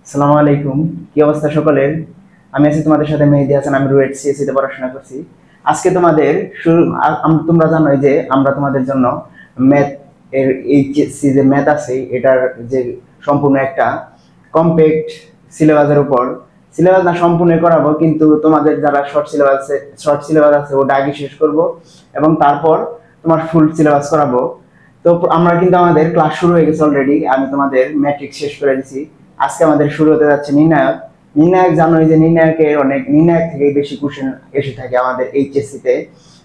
আসসালামু আলাইকুম। কি অবস্থা সকলের? আমি আছি তোমাদের সাথে মেহেদী হাসান। আমি রুয়েট সিএসসি তে পড়াশোনা করছি। আজকে তোমাদের তোমরা জানোই যে আমরা তোমাদের জন্য ম্যাথ এর এইচএসসি যে ম্যাথ আছে এটার যে সম্পূর্ণ একটা কমপ্যাক্ট সিলেবাসের উপর সিলেবাস না সম্পূর্ণ করাবো, কিন্তু তোমাদের যারা শর্ট সিলেবাস আছে ওটা আগে শেষ করব এবং তারপর তোমার ফুল সিলেবাস করাবো। তো আমরা কিন্তু আমাদের ক্লাস শুরু হয়ে গেছে অলরেডি। আমি তোমাদের ম্যাট্রিক্স শেষ করে দিছি। আজকে আমাদের শুরু হতে যাচ্ছে নির্ণায়ক। নির্ণায়ক জানোই যে নির্ণায়ক থেকে বেশি কোশ্চেন এসে থাকে আমাদের এইচএসসি তে।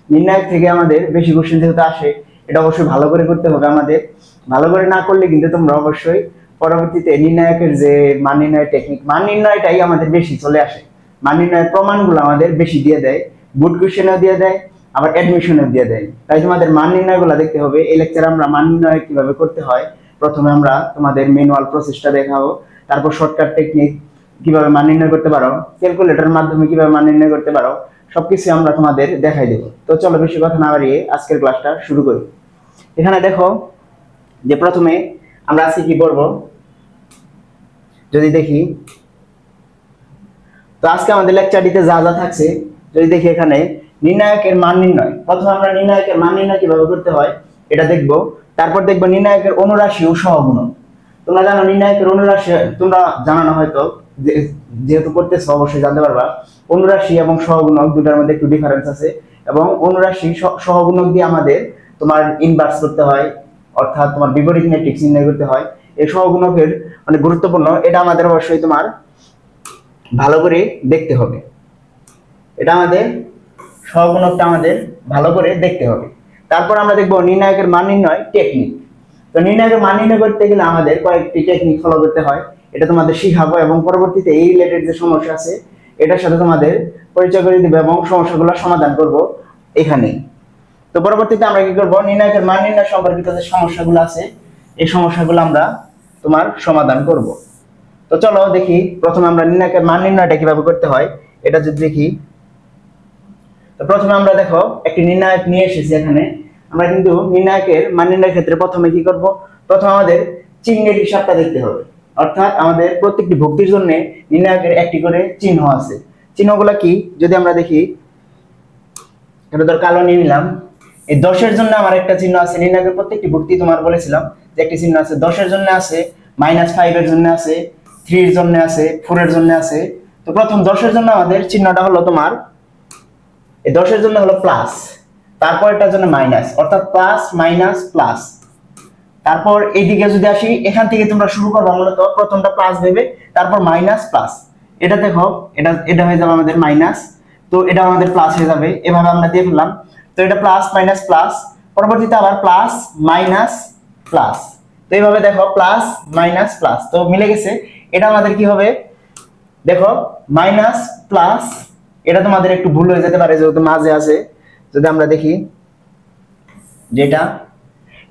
নির্ণায়ক থেকে আমাদের বেশি কোশ্চেন যেহেতু আসে, এটা অবশ্যই ভালো করে করতে হবে আমাদের। ভালো করে না করলে কিন্তু তোমরা অবশ্যই পরবর্তীতে নির্ণায়কের যে মান নির্ণয়ের টেকনিক, মান নির্ণয়টাই আমাদের বেশি চলে আসে। মান নির্ণয়ের প্রমাণগুলো আমাদের বেশি দিয়ে দেয়, বুট কোশ্চেনও দিয়ে দেয়, আবার অ্যাডমিশনও দিয়ে দেয়। তাই তোমাদের মান নির্ণয়গুলো দেখতে হবে। এই লেকচারে আমরা মান নির্ণয় কিভাবে করতে হয় প্রথমে আমরা তোমাদের ম্যানুয়াল প্রসেসটা দেখাবো, তারপর শর্টকাট টেকনিক কিভাবে মান নির্ণয় করতে পারো, ক্যালকুলেটরের মাধ্যমে কিভাবে মান নির্ণয় করতে পারো, সবকিছু আমরা তোমাদের দেখাই দেব। তো চলো বেশি কথা না বাড়িয়ে আজকের ক্লাসটা শুরু করি। এখানে দেখো যে প্রথমে আমরা আজকে কি করব যদি দেখি, তো আজকে আমাদের লেকচারটিতে যা যা থাকছে যদি দেখি, এখানে নির্ণায়কের মান নির্ণয়। প্রথমে আমরা নির্ণায়কের মান নির্ণয় কিভাবে করতে হয় এটা দেখব। তারপর দেখব নির্ণায়কের অনুরাশি ও সহগুণক। তোমরা জানো নির্ণায়কের অনুরাশি, তোমরা জানো না হয়তো, যেহেতু করতেছো অবশ্যই জানতে পারবা। অনুরাশি এবং সহগুণক দুটার মধ্যে একটু ডিফারেন্স আছে, এবং অনুরাশি সহগুণক দিয়ে আমাদের তোমার ইনভার্স করতে হয়, অর্থাৎ তোমার বিপরীত ম্যাট্রিক্স নির্ণয় করতে হয়। এই সহগুণকের অনেক গুরুত্বপূর্ণ, এটা আমাদের অবশ্যই তোমার ভালো করে দেখতে হবে। এটা আমাদের সহগুণকটা আমাদের ভালো করে দেখতে হবে। তারপর আমরা দেখব নির্ণায়কের মান নির্ণয় টেকনিক। তো নির্ণায়কের মান নির্ণয় করতে গেলে আমাদের কয়েকটি টেকনিক ফলো করতে হয়, এটা তোমাদের শিখাবো এবং পরবর্তীতে এই রিলেটেড যে সমস্যা আছে এটার সাথে তোমাদের পরিচয় করে দিব এবং সমস্যাগুলো সমাধান করব এখানে। তো পরবর্তীতে আমরা কি করব, নির্ণায়কের মান নির্ণয় সম্পর্কিত যে সমস্যাগুলো আছে এই সমস্যাগুলো আমরা তোমার সমাধান করব। তো চলো দেখি প্রথমে আমরা নির্ণায়কের মান নির্ণয়টা কিভাবে করতে হয় এটা যদি দেখি। তো প্রথমে আমরা দেখো একটি নির্ণায়ক নিয়ে এসেছি এখানে। আমরা কিন্তু নির্ণায়কের মান নির্ণয়ের ক্ষেত্রে প্রথমে কি করব, প্রথমে আমাদের চিহ্নের হিসাবটা দেখতে হবে। অর্থাৎ আমাদের প্রত্যেকটি ভুক্তির জন্য নির্ণায়কের একটি করে চিহ্ন আছে। চিহ্নগুলো কি যদি আমরা দেখি, এটা ধর কালো নিয়ে নিলাম। এই 10 এর জন্য আমার একটা চিহ্ন আছে। নির্ণায়কের প্রত্যেকটি ভুক্তি তোমার বলেছিলাম যে একটি চিহ্ন আছে। 10 এর জন্য আছে, -5 এর জন্য আছে, 3 এর জন্য আছে, 4 এর জন্য আছে। তো প্রথম 10 এর জন্য আমাদের চিহ্নটা হলো তোমার, এই 10 এর জন্য হলো প্লাস, তারপর এটার জন্য মাইনাস, অর্থাৎ প্লাস মাইনাস প্লাস। তারপর এইদিকে যদি আসি, এখান থেকে তোমরা শুরু করবে মূলত প্রথমটা প্লাস ভেবে, তারপর মাইনাস প্লাস। এটা দেখো এটা হয়ে যাবে আমাদের মাইনাস, তো এটা আমাদের প্লাস হয়ে যাবে। এভাবে আমরা দিয়ে ফেললাম। তো এটা প্লাস মাইনাস প্লাস, পরবর্তীতে আবার প্লাস মাইনাস প্লাস। তো এইভাবে দেখো প্লাস মাইনাস প্লাস, তো মিলে গেছে। এটা আমাদের কি হবে দেখো, মাইনাস প্লাস। এটা তোমাদের একটু ভুল হয়ে যেতে পারে যেহেতু মাঝে আছে। যদি আমরা দেখি যেটা,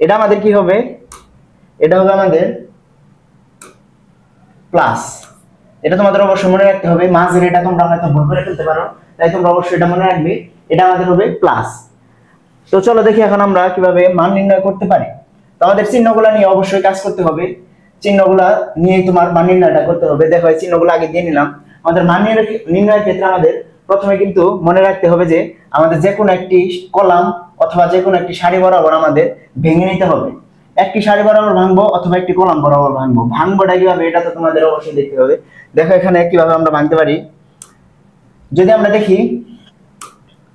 এটা আমাদের কি হবে, এটা হবে আমাদের প্লাস। এটা তোমাদের অবশ্যই মনে রাখতে হবে, মাঝের এটা তোমরা হয়তো ভুল করে ফেলতে পারো, তাই তোমরা অবশ্যই এটা মনে রাখবে, এটা আমাদের হবে প্লাস। তো চলো দেখি এখন আমরা কিভাবে মান নির্ণয় করতে পারি। তো আমাদের চিহ্নগুলা নিয়ে অবশ্যই কাজ করতে হবে, চিহ্নগুলা নিয়ে তোমার মান নির্ণয়টা করতে হবে। দেখো এই চিহ্নগুলো আগে দিয়ে নিলাম। আমাদের মান নির্ণয়ের ক্ষেত্রে আমাদের প্রথমে কিন্তু মনে রাখতে হবে যে আমাদের যে কোনো একটি কলাম অথবা যে কোনো একটি সারি বরাবর আমাদের ভেঙে নিতে হবে। একটি সারি বরাবর ভাঙবো অথবা একটি কলাম বরাবর ভাঙবো। ভাঙবোটা কিভাবে এটা তো তোমাদের অবশ্যই দেখতে হবে। দেখো এখানে কিভাবে আমরা ভাঙতে পারি যদি আমরা দেখি,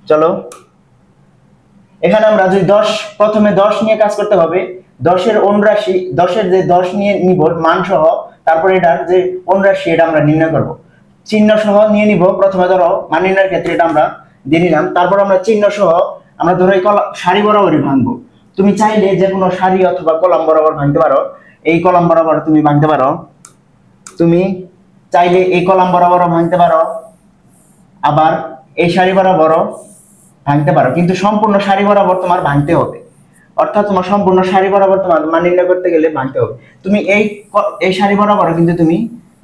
চলো এখানে আমরা যদি 10, প্রথমে 10 নিয়ে কাজ করতে হবে। 10 এর অনুরাশি, 10 এর যে 10 নিয়ে নিব মান সহ, তারপর এটার যে অনুরাশি এটা আমরা নির্ণয় করব। চিহ্ন সহ নিয়ে নিব। প্রথমে ধরো মান নির্ণয়ের ক্ষেত্রে এটা আমরা দিয়ে নিলাম, তারপর আমরা চিহ্ন সহ আমরা ধরো এই সারি বরাবরই ভাঙবো। তুমি চাইলে যে কোনো সারি অথবা কলাম বরাবর ভাঙতে পারো। এই কলাম বরাবর তুমি ভাঙতে পারো, তুমি চাইলে এই কলাম বরাবরও ভাঙতে পারো, আবার এই সারি বরাবরও ভাঙতে পারো, কিন্তু সম্পূর্ণ সারি বরাবর তোমার ভাঙতে হবে। অর্থাৎ তোমার সম্পূর্ণ সারি বরাবর তোমার মান নির্ণয় করতে গেলে ভাঙতে হবে। তুমি এই সারি বরাবর কিন্তু তুমি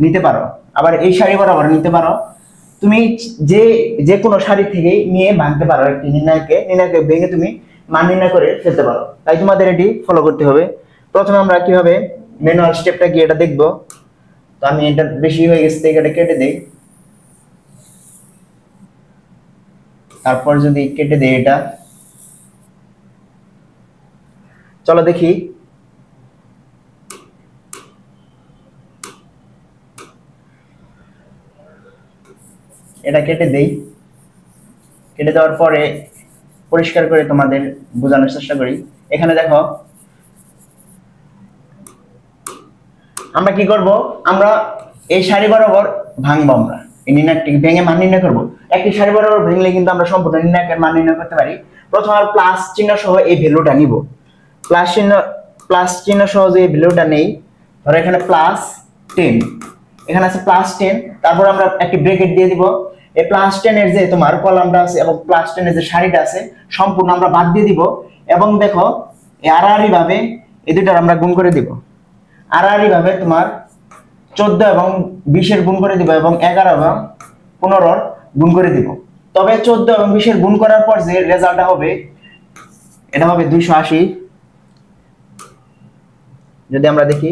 নিতে পারো, আবার এই সারি বরাবর নিতে পারো। তুমি যে কোনো সারি থেকে নিয়ে ভাঙতে পারো একটি নির্ণয়কে ভেঙে তুমি মান নির্ণয় করে ফেলতে পারো। তাই তোমাদের এটি ফলো করতে হবে। প্রথমে আমরা কিভাবে ম্যানুয়াল স্টেপটা কি এটা দেখবো। তো আমি এটা বেশি হয়ে গেছে এটা কেটে দেই। তারপর যদি কেটে দেই এটা, চলো দেখি এটা কেটে দেই। কেটে দেওয়ার পরে পরিষ্কার করে তোমাদের বোঝানোর চেষ্টা করি। এখানে দেখো আমরা কি করব, আমরা এই সারি বরাবর ভাঙবো। আমরা এই নির্ণায়কটি ভেঙে মান নির্ণয় করব। একটি সারি বরাবর ভেঙলে কিন্তু আমরা সম্পূর্ণ নির্ণায়কের মান নির্ণয় করতে পারি। প্রথমে আমরা প্লাস চিহ্ন সহ এই ভ্যালুটা নিব। প্লাস চিহ্ন সহ যে ভ্যালুটা নেই, ধরো এখানে +10, এখানে আছে +10, তারপর আমরা একটি ব্র্যাকেট দিয়ে দিব। এই +10 এর যে তোমার কলামটা আছে এবং +10 এর যে সারিটা আছে সম্পূর্ণ আমরা বাদ দিয়ে দিব। এবং দেখো আড়াআড়ি ভাবে এই দুইটার আমরা গুণ করে দিব। আড়াআড়ি ভাবে তোমার 14 এবং 20 এর গুণ করে দিব এবং 11 এবং 15 এর গুণ করে দিব। তবে 14 এবং 20 এর গুণ করার পর যে রেজাল্টটা হবে এটা হবে 280। যদি আমরা দেখি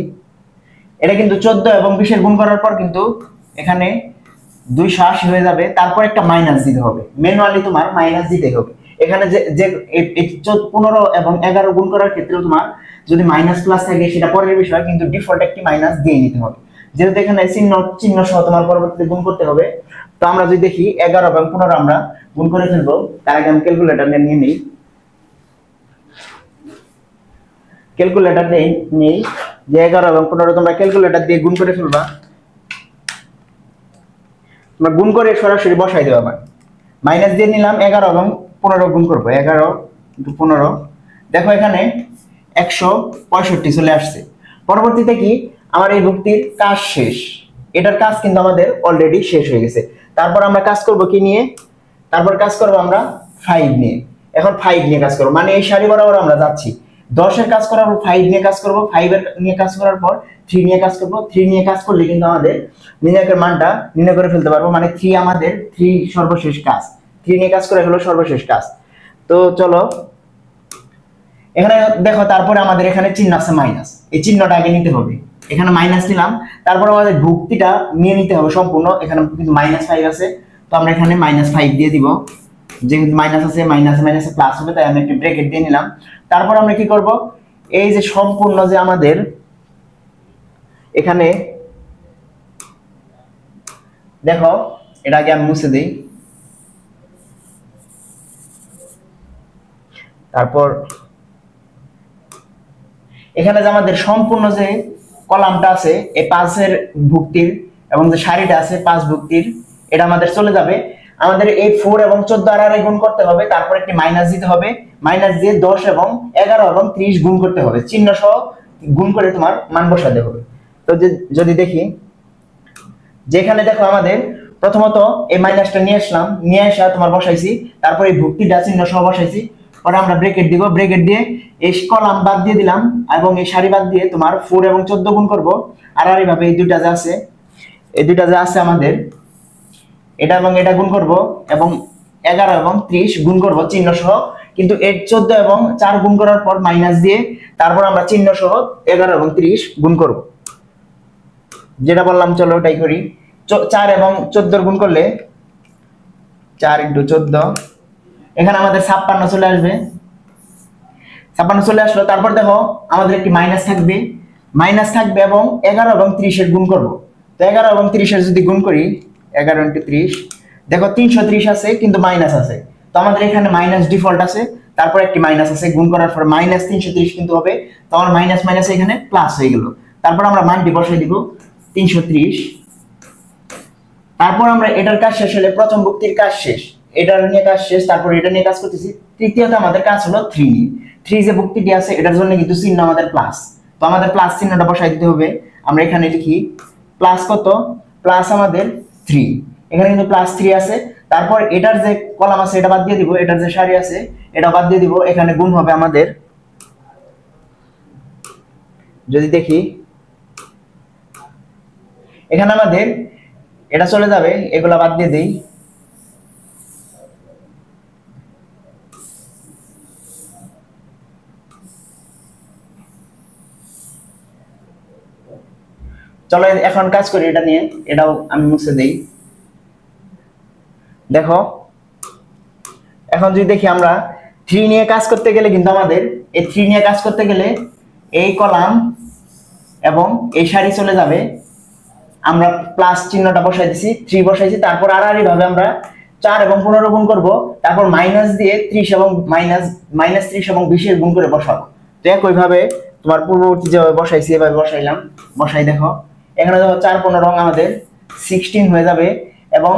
এটা কিন্তু 14 এবং 20 এর গুণ করার পর কিন্তু এখানে 280 হয়ে যাবে। তারপর একটা মাইনাস দিতে হবে, ম্যানুয়ালি তোমার মাইনাস দিতে হবে। এখানে যে যে 15 এবং 11 গুণ করার ক্ষেত্রে তোমার যদি মাইনাস প্লাস থাকে সেটা পরের বিষয়, কিন্তু ডিফল্ট একটি মাইনাস দিয়ে নিতে হবে, যেহেতু এখানে চিহ্ন সহ তোমার পরবর্তীতে গুণ করতে হবে। তো আমরা যদি দেখি 11 এবং 15 আমরা গুণ করে ফেলবো। তার আগে আমি ক্যালকুলেটর নিয়ে নিই। ক্যালকুলেটর নেই যে 11 এবং 15 তোমরা ক্যালকুলেটর দিয়ে গুণ করে ফেলবা। তোমরা গুণ করে সরাসরি বসাই দেবা। আবার মাইনাস দিয়ে নিলাম, 11 এবং 15 গুণ করবো। 11 × 15, দেখো এখানে 165 চলে আসছে। পরবর্তীতে কি আমার এই ভুক্তির কাজ শেষ, এটার কাজ কিন্তু আমাদের অলরেডি শেষ হয়ে গেছে। তারপর আমরা কাজ করব কি নিয়ে, তারপর কাজ করব আমরা 5 নিয়ে। এখন 5 নিয়ে কাজ করব, মানে এই সারি বরাবর আমরা যাচ্ছি। 10 এর কাজ করার পর 5 নিয়ে কাজ করব, 5 এর নিয়ে কাজ করার পর 3 নিয়ে কাজ করব। 3 নিয়ে কাজ করলে কিন্তু আমাদের নির্ণায়কের মানটা নির্ণয় করে ফেলতে পারবো। মানে 3 আমাদের 3 সর্বশেষ কাজ, 3 নিয়ে কাজ করে হলো সর্বশেষ কাজ। তো চলো এখানে দেখো, তারপরে আমাদের এখানে চিহ্ন আছে মাইনাস, এই চিহ্নটা আগে নিতে হবে। এখানে মাইনাস নিলাম, তারপর আমাদের ভুক্তিটা নিয়ে নিতে হবে সম্পূর্ণ। এখানে কিন্তু -5 আছে, তো আমরা এখানে -5 দিয়ে দিব। যেহেতু মাইনাস আছে, মাইনাসে মাইনাসে প্লাস হবে, তাই আমি একটা ব্র্যাকেট দিয়ে নিলাম। তারপর আমরা কি করব, এই যে সম্পূর্ণ যে আমাদের এখানে দেখো, এটা আগে আমি মুছে দিই। তারপর এখানে যে আমাদের সম্পূর্ণ যে কলামটা আছে এই 5 এর ভুক্তির এবং যে সারিটা আছে 5 ভুক্তির, এটা আমাদের চলে যাবে। আমাদের এই 4 এবং 14 আড়াআড়ি গুণ করতে হবে, তারপর একটি মাইনাস দিতে হবে। মাইনাস দিয়ে 10 এবং 11 এবং 30 গুণ করতে হবে, চিহ্ন সহ গুণ করে তোমার মান বসাতে হবে। তো যদি দেখি, যেখানে দেখো আমাদের প্রথমত এই মাইনাসটা নিয়ে আসলাম, নিয়ে আসা তোমার বসাইছি, তারপর এই ভুক্তিটা চিহ্ন সহ বসাইছি। পরে আমরা ব্র্যাকেট দিব, ব্র্যাকেট দিয়ে এই কলাম বাদ দিয়ে দিলাম এবং এই সারি বাদ দিয়ে তোমার 4 এবং 14 গুণ করব। আড়াআড়ি ভাবে এই দুইটা যে আছে, এই দুইটা যে আছে আমাদের, এটা এবং এটা গুণ করব এবং 11 এবং 30 গুণ করব চিহ্ন সহ। কিন্তু এর 14 এবং 4 গুণ করার পর মাইনাস দিয়ে তারপর আমরা চিহ্ন সহ 11 এবং 30 গুণ করব। যেটা বললাম চলো ওটাই করি। 4 এবং 14 গুণ করলে 4 × 14, এখানে আমাদের 56 চলে আসবে। 56 চলে আসলো। তারপর দেখো আমাদের একটি মাইনাস থাকবে এবং 11 এবং 30 এর গুণ করব। তো 11 এবং 30 এর যদি গুণ করি, 11 × 30, দেখো 330 আছে কিন্তু মাইনাস আছে, তো আমাদের এখানে মাইনাস ডিফল্ট আছে, তারপর একটি মাইনাস আছে, গুণ করার পর -330 কিন্তু হবে। তো আমার মাইনাস মাইনাস এখানে প্লাস হয়ে গেল। তারপর আমরা মানটি বসাই দিব 330। তারপর আমরা এটার কাজ শেষ হলে, প্রথম ভুক্তির কাজ শেষ, এটার নিয়ে কাজ শেষ, তারপর এটা নিয়ে কাজ করতেছি। তৃতীয়ত আমাদের কাজ হলো 3 নিয়ে। 3 যে ভুক্তিটি আছে এটার জন্য কিন্তু চিহ্ন আমাদের প্লাস, তো আমাদের প্লাস চিহ্নটা বসাই দিতে হবে। আমরা এখানে লিখি প্লাস কত, প্লাস আমাদের 3, এখানে কিন্তু +3 আছে। তারপর এটার যে কলাম আছে এটা বাদ দিয়ে দিব, এটার যে সারি আছে এটা বাদ দিয়ে দিব। এখানে গুণ হবে আমাদের, যদি দেখি এখানে আমাদের এটা চলে যাবে, এগুলা বাদ দিয়ে দেই। চলো এখন কাজ করি এটা নিয়ে, এটাও আমি মুছে দেই। দেখো এখন যদি দেখি আমরা 3 নিয়ে কাজ করতে গেলে কিন্তু আমাদের এই 3 নিয়ে কাজ করতে গেলে এই কলাম এবং এই সারি চলে যাবে, আমরা প্লাস চিহ্নটা বসাই দিছি, 3 বসাইছি, তারপর আড়াআড়ি ভাবে আমরা 4 এবং 15 গুণ করব, তারপর মাইনাস দিয়ে 30 এবং মাইনাস 30 এবং 20 এর গুণ করে বসাবো। তো একই ভাবে তোমার পূর্ববর্তী যেভাবে বসাইছি এভাবে বসাইলাম, বসাই দেখো এখানে দেখো 4 15 আমাদের 16 হয়ে যাবে, এবং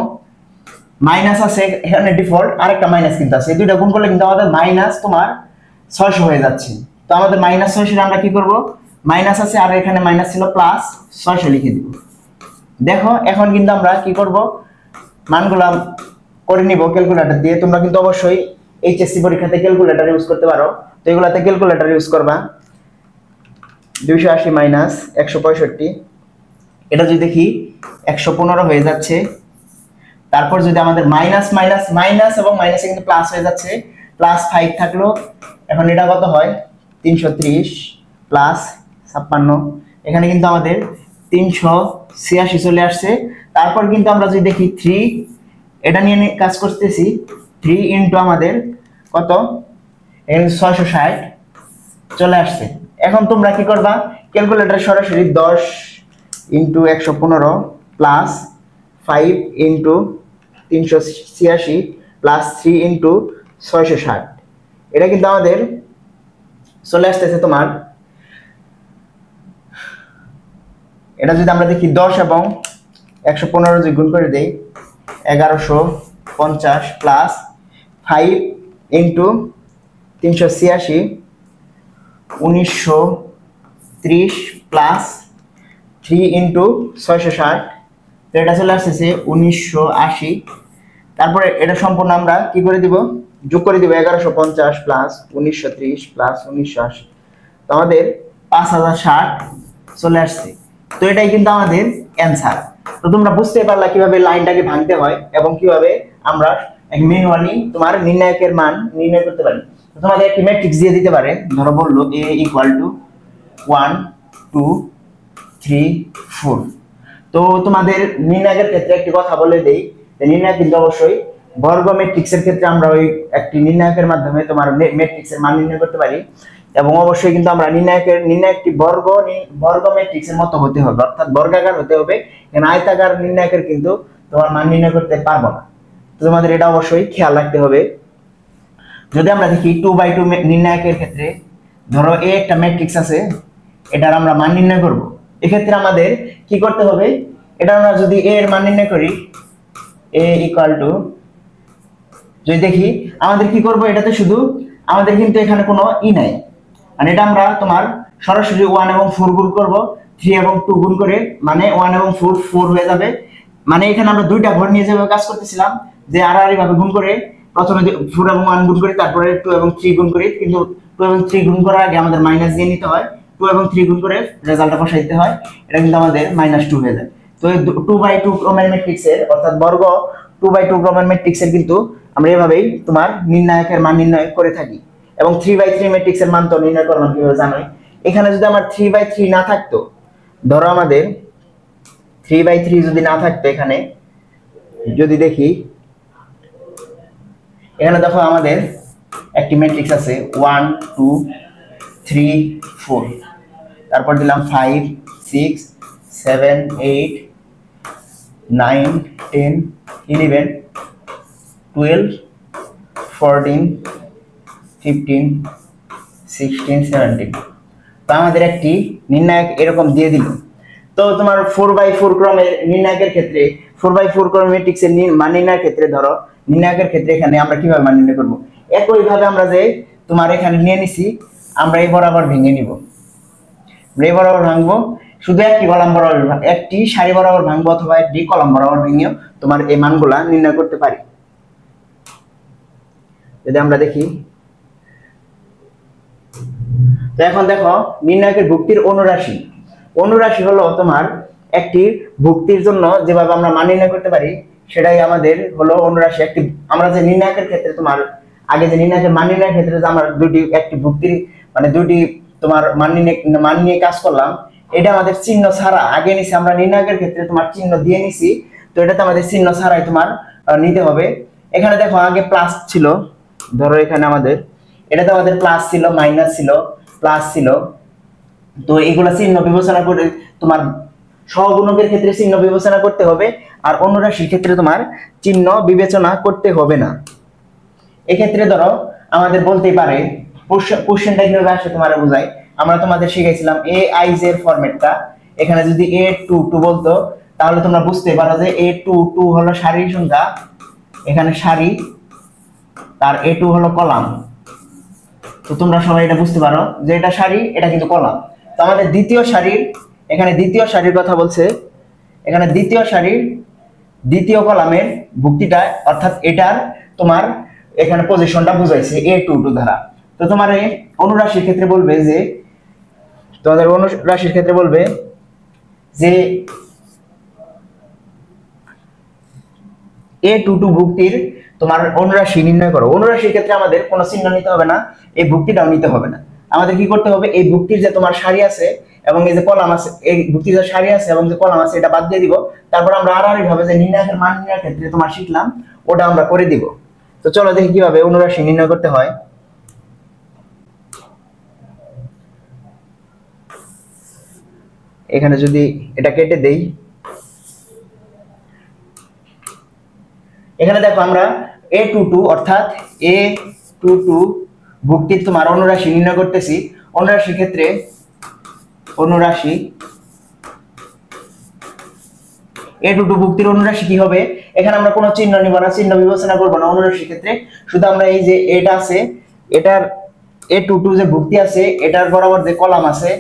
মাইনাস আছে এখানে ডিফল্ট, আরেকটা মাইনাস কিন্তু আছে, এই দুইটা গুণ করলে কিন্তু আমাদের মাইনাস তোমার 600 হয়ে যাচ্ছে। তো আমাদের মাইনাস 600 আমরা কি করব, মাইনাস আছে আর এখানে মাইনাস ছিল প্লাস 600 লিখে দিব। দেখো এখন কিন্তু আমরা কি করব, মানগুলো করে নিব ক্যালকুলেটর দিয়ে। তোমরা কিন্তু অবশ্যই এইচএসসি পরীক্ষাতে ক্যালকুলেটর ইউজ করতে পারো, তো এগুলাতে ক্যালকুলেটর ইউজ করবা। 280 মাইনাস 165, এটা যদি দেখি 115 হয়ে যাচ্ছে। তারপর যদি আমাদের মাইনাস মাইনাস মাইনাস এবং মাইনাসে কিন্তু প্লাস হয়ে যাচ্ছে, প্লাস 5 থাকলো, এখন এটা কত হয় 330 প্লাস 56, এখানে কিন্তু আমাদের 386 চলে আসছে। তারপর কিন্তু আমরা যদি দেখি 3, এটা নিয়ে কাজ করতেছি, 3 ইন্টু আমাদের কত, এখানে 660 চলে আসছে। এখন তোমরা কি করবা, ক্যালকুলেটর সরাসরি 10 into 115 plus 5 into 386 plus 3 into 660, এটা কিন্তু আমাদের চলে আসতেছে তোমার, এটা যদি আমরা দেখি 10 এবং 115 যদি গুণ করে দেই 1150 প্লাস 5 ইন্টু 386 1930 প্লাস 3 ইন্টু 660, এটা চলে আসতেছে 1980। তারপরে এটা সম্পূর্ণ আমরা কি করে দিব, যোগ করে দিব 1150 প্লাস 1930 প্লাস 1980, তো আমাদের 5060 চলে আসছে। তো এটাই কিন্তু আমাদের অ্যান্সার। তো তোমরা বুঝতে পারলা কিভাবে লাইনটাকে ভাঙতে হয় এবং কিভাবে আমরা ম্যানুয়ালি তোমার নির্ণায়কের মান নির্ণয় করতে পারি। তো তোমাদের একটি ম্যাট্রিক্স দিয়ে দিতে পারে, ধরো বললো a ইকুয়াল টু 1 2 3 4। তো তোমাদের নির্ণায়কের ক্ষেত্রে একটি কথা বলে দেই, নির্ণায়ক কিন্তু অবশ্যই বর্গ ম্যাট্রিক্সের ক্ষেত্রে আমরা ওই একটি নির্ণায়কের মাধ্যমে তোমার ম্যাট্রিক্সের মান নির্ণয় করতে পারি, এবং অবশ্যই কিন্তু আমরা নির্ণায়কটি বর্গ ম্যাট্রিক্সের মতো হতে হবে, অর্থাৎ বর্গাকার হতে হবে, কারণ আয়তাকার নির্ণায়কের কিন্তু তোমার মান নির্ণয় করতে পারবো না। তো তোমাদের এটা অবশ্যই খেয়াল রাখতে হবে। যদি আমরা দেখি 2/2 নির্ণায়কের ক্ষেত্রে, ধরো এ একটা ম্যাট্রিক্স আছে, এটার আমরা মান নির্ণয় করব, এক্ষেত্রে আমাদের কি করতে হবে, এটা আমরা যদি a এর মান নির্ণয় করি a ইকুয়াল টু, যদি দেখি আমাদের কি করব, এটাতে শুধু আমাদের কিন্তু এখানে কোনো ই নাই, মানে এটা আমরা তোমার সরাসরি 1 এবং 4 গুণ করব, 3 এবং 2 গুণ করে, মানে 1 এবং 4 হয়ে যাবে। মানে এখানে আমরা দুইটা ঘর নিয়ে যেভাবে কাজ করতেছিলাম, যে আড়াআড়ি ভাবে গুণ করে, প্রথমে 4 এবং 1 গুণ করি, তারপরে 2 এবং 3 গুণ করি, কিন্তু 2 এবং 3 গুণ করার আগে আমাদের মাইনাস দিয়ে নিতে হয়, 2 এবং 3 গুণ করে রেজাল্টটা বসাই দিতে হয়, এটা কিন্তু আমাদের -2 হয়ে যায়। তো 2/2 ক্রমের ম্যাট্রিক্সের, অর্থাৎ বর্গ 2/2 ক্রমের ম্যাট্রিক্সের কিন্তু আমরা এভাবেই তোমার নির্ণায়কের মান নির্ণয় করে থাকি। এবং 3/3 ম্যাট্রিক্সের মান তো নির্ণয় করলাম কিভাবে জানোই। এখানে যদি আমার 3/3 না থাকতো, ধরো আমাদের 3/3 যদি না থাকতো, এখানে যদি দেখি, এখানে দেখো আমাদের একটি ম্যাট্রিক্স আছে 1 2 3 4, তারপর দিলাম 5 6 7 8 9 10 11 12 14 15 16 17। তো আমাদের একটি নির্ণায়ক এরকম দিয়ে দিল। তো তোমার 4/4 ক্রমের নির্ণায়কের ক্ষেত্রে, 4/4 ক্রমের ম্যাট্রিক্সের মান নির্ণয়ের ক্ষেত্রে, ধরো নির্ণায়কের ক্ষেত্রে এখানে আমরা কিভাবে মান নির্ণয় করব, একই ভাবে আমরা যে তোমার এখানে নিয়ে নিছি, আমরা এই বরাবর ভেঙে নিব, এই বরাবর ভাঙবো, শুধু একটি কলাম বরাবর, একটি সারি বরাবর ভাঙবো, অথবা একটি কলাম বরাবর ভেঙেও তোমার এই মানগুলা নির্ণয় করতে পারি। যদি আমরা দেখি, তো এখন দেখো নির্ণায়কের ভুক্তির অনুরাশি, অনুরাশি হলো তোমার একটি ভুক্তির জন্য যেভাবে আমরা মান নির্ণয় করতে পারি, সেটাই আমাদের হলো অনুরাশি। একটি আমরা যে নির্ণায়কের ক্ষেত্রে তোমার আগে যে নির্ণায়কের মান নির্ণয়ের ক্ষেত্রে যে আমরা একটি ভুক্তির মানে দুইটি তোমার মান নিয়ে কাজ করলাম, এটা আমাদের চিহ্ন ছাড়া আগে নিছি আমরা নির্ণায়কের ক্ষেত্রে তোমার চিহ্ন দিয়ে নিছি, তো এটাতে আমাদের চিহ্ন ছাড়াই তোমার নিতে হবে। এখানে দেখো আগে প্লাস ছিল, ধরো এখানে আমাদের এটাতে আমাদের প্লাস ছিল, মাইনাস ছিল, প্লাস ছিল, তো এগুলা চিহ্ন বিবেচনা করে তোমার সহগুণকের ক্ষেত্রে চিহ্ন বিবেচনা করতে হবে, আর অন্য রাশির ক্ষেত্রে তোমার চিহ্ন বিবেচনা করতে হবে না। এক্ষেত্রে ধরো আমাদের বলতেই পারে কোশ্চেনটা কিভাবে আসে তোমার বোঝাই, আমরা তোমাদের শিখাইছিলাম এ আই এর ফরম্যাটটা। এখানে যদি এ টু টু বলতো তাহলে তোমরা বুঝতে পারো যে এ টু টু হলো সারির সংখ্যা, এখানে সারি, তার এ টু হলো কলাম। তো তোমরা সবাই এটা বুঝতে পারো যে এটা সারি, এটা কিন্তু কলাম। তো আমাদের দ্বিতীয় সারির, এখানে দ্বিতীয় সারির কথা বলছে, এখানে দ্বিতীয় সারির দ্বিতীয় কলামের ভুক্তিটা অর্থাৎ এটার তোমার এখানে পজিশনটা বুঝাইছে এ টু টু দ্বারা। তো তোমার এই অনুরাশির ক্ষেত্রে বলবে যে, তোমাদের অনুরাশির ক্ষেত্রে বলবে যে এ টু টু ভুক্তির তোমার অনুরাশি নির্ণয় করো। অনুরাশির ক্ষেত্রে আমাদের কোনো চিহ্ন নিতে হবে না, এই ভুক্তিটাও নিতে হবে না। আমাদের কি করতে হবে, এই ভুক্তির যে তোমার সারি আছে এবং এই যে কলাম আছে, এই ভুক্তির যে সারি আছে এবং যে কলাম আছে এটা বাদ দিয়ে দিব। তারপর আমরা আড়াআড়ি ভাবে যে নির্ণায়কের মান নির্ণয়ের ক্ষেত্রে তোমার শিখলাম ওটা আমরা করে দিব। তো চলো দেখি কিভাবে অনুরাশি নির্ণয় করতে হয়। এখানে যদি এটা কেটে দেই, এখানে দেখো আমরা এ টু টু অর্থাৎ এ টু টু ভুক্তির তোমার অনুরাশি নির্ণয় করতেছি। অনুরাশির ক্ষেত্রে অনুরাশি এ টু টু ভুক্তির অনুরাশি কি হবে, এখানে আমরা কোনো চিহ্ন নিব না, চিহ্ন বিবেচনা করব না অনুরাশির ক্ষেত্রে। শুধু আমরা এই যে এটা আছে, এটার এ টু টু যে ভুক্তি আছে এটার বরাবর যে কলাম আছে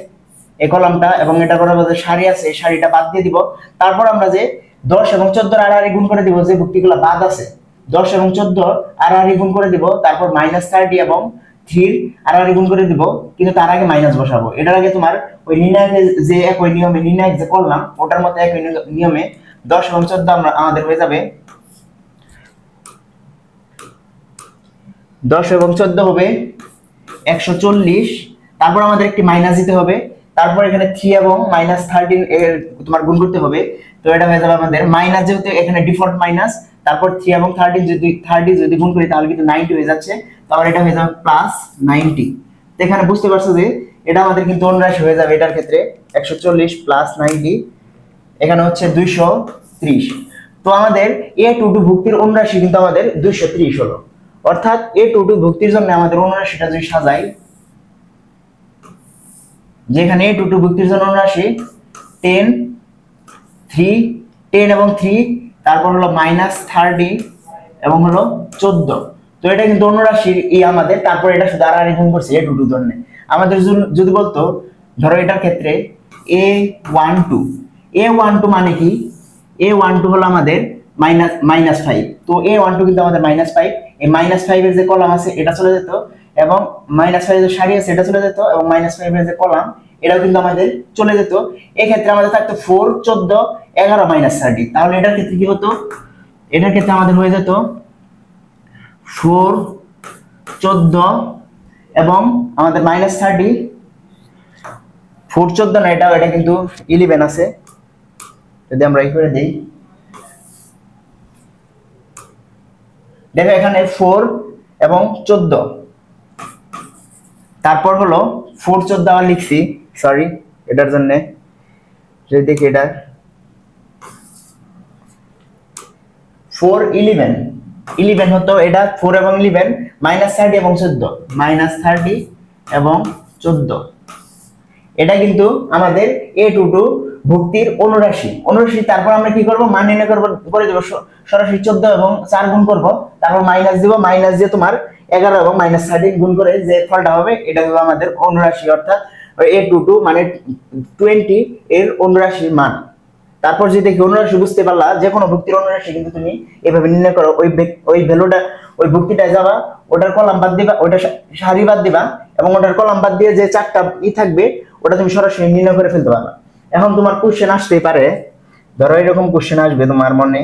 এই কলামটা এবং এটা বরাবর যে সারি আছে এই সারিটা বাদ দিয়ে দিব। তারপর আমরা যে 10 এবং 14 আড়াআড়ি গুণ করে দিব, যে ভুক্তিগুলো বাদ আছে 10 এবং 14 আড়াআড়ি গুণ করে দিব, তারপর -30 এবং 3 আড়াআড়ি গুণ করে দিব, কিন্তু তার আগে মাইনাস বসাবো। এটার আগে তোমার ওই নির্ণায়কের যে একই নিয়মে নির্ণায়ক যে করলাম ওটার মতো একই নিয়মে 10 এবং 14 আমরা আমাদের হয়ে যাবে 10 এবং 14 হবে 140। তারপর আমাদের একটি মাইনাস দিতে হবে, তারপর এখানে 3 এবং -13 এর তোমার গুণ করতে হবে। তো এটা হয়ে যাবে আমাদের মাইনাস, যেহেতু এখানে ডিফল্ট মাইনাস, তারপর 3 এবং 30 যদি গুণ করি তাহলে কিন্তু 90 হয়ে যাচ্ছে, তাহলে এটা হয়ে যাবে +90। তো এখানে বুঝতে পারছো যে এটা আমাদের কিন্তু অনুরাশি হয়ে যাবে এটার ক্ষেত্রে 140 + 90, এখানে হচ্ছে 230। তো আমাদের এ টু টু ভুক্তির অনুরাশি কিন্তু আমাদের 230 হলো। অর্থাৎ এ টু টু ভুক্তির জন্য আমাদের অনুরাশিটা যদি সাজাই, যেখানে এ টু টু ভুক্তির জন্য অনুরাশি 10 3 10 এবং 3, তারপর হলো -30 এবং হলো 14। তো এটা কিন্তু অনুরাশির আমাদের, তারপর এটা শুধু আড়াআড়ি গুণ করছে এ টু টু জন্য। আমাদের যদি বলতো ধরো এটার ক্ষেত্রে A12 মানে কি, A12 হলো আমাদের -5। তো A12 কিন্তু আমাদের -5, এই -5 এর যে কলাম আছে এটা চলে যেত এবং -5 এর যে সারি আছে এটা চলে যেত এবং -5 এর যে কলাম এটাও কিন্তু আমাদের চলে যেত। এই ক্ষেত্রে আমাদের থাকতো 4 14 11 -30। তাহলে এটার ক্ষেত্রে কি হতো, এটার ক্ষেত্রে আমাদের হয়ে যেত 4 14 এবং আমাদের -30 4 14 না, এটা কিন্তু 11 আছে। যদি আমরা এই করে দেই, দেখো এখানে 4 এবং 14, তারপর হলো 4 14 আবার লিখছি, সরি এটার জন্য। যদি দেখি এটা 4 11 হতো, এটা 4 এবং 11 -30 এবং 14 -30 এবং 14। এটা কিন্তু আমাদের এ টু টু ভুক্তির অনুরাশি। তারপর আমরা কি করব, মান নির্ণয় করে দেব, সরাসরি 14 এবং 4 গুণ করব, তারপর মাইনাস দিব, মাইনাস দিয়ে তোমার 11 এবং -13 গুণ করে যে ফলটা হবে এটা হবে আমাদের অনুরাশি, অর্থাৎ এ টু টু মানে 20 এর অনুরাশির মান। তারপর যদি দেখি অনুরাশি বুঝতে পারলা, যে কোনো ভুক্তির অনুরাশি কিন্তু তুমি এভাবে নির্ণয় করো। ওই ভ্যালুটা ওই ভুক্তিটায় যাবা, ওটার কলাম বাদ দিবা, ওটা সারি বাদ দিবা এবং ওটার কলাম বাদ দিয়ে যে চারটা থাকবে ওটা তুমি সরাসরি নির্ণয় করে ফেলতে পারবা। এখন তোমার কোশ্চেন আসতেই পারে, ধরো এরকম কোশ্চেন আসবে তোমার মনে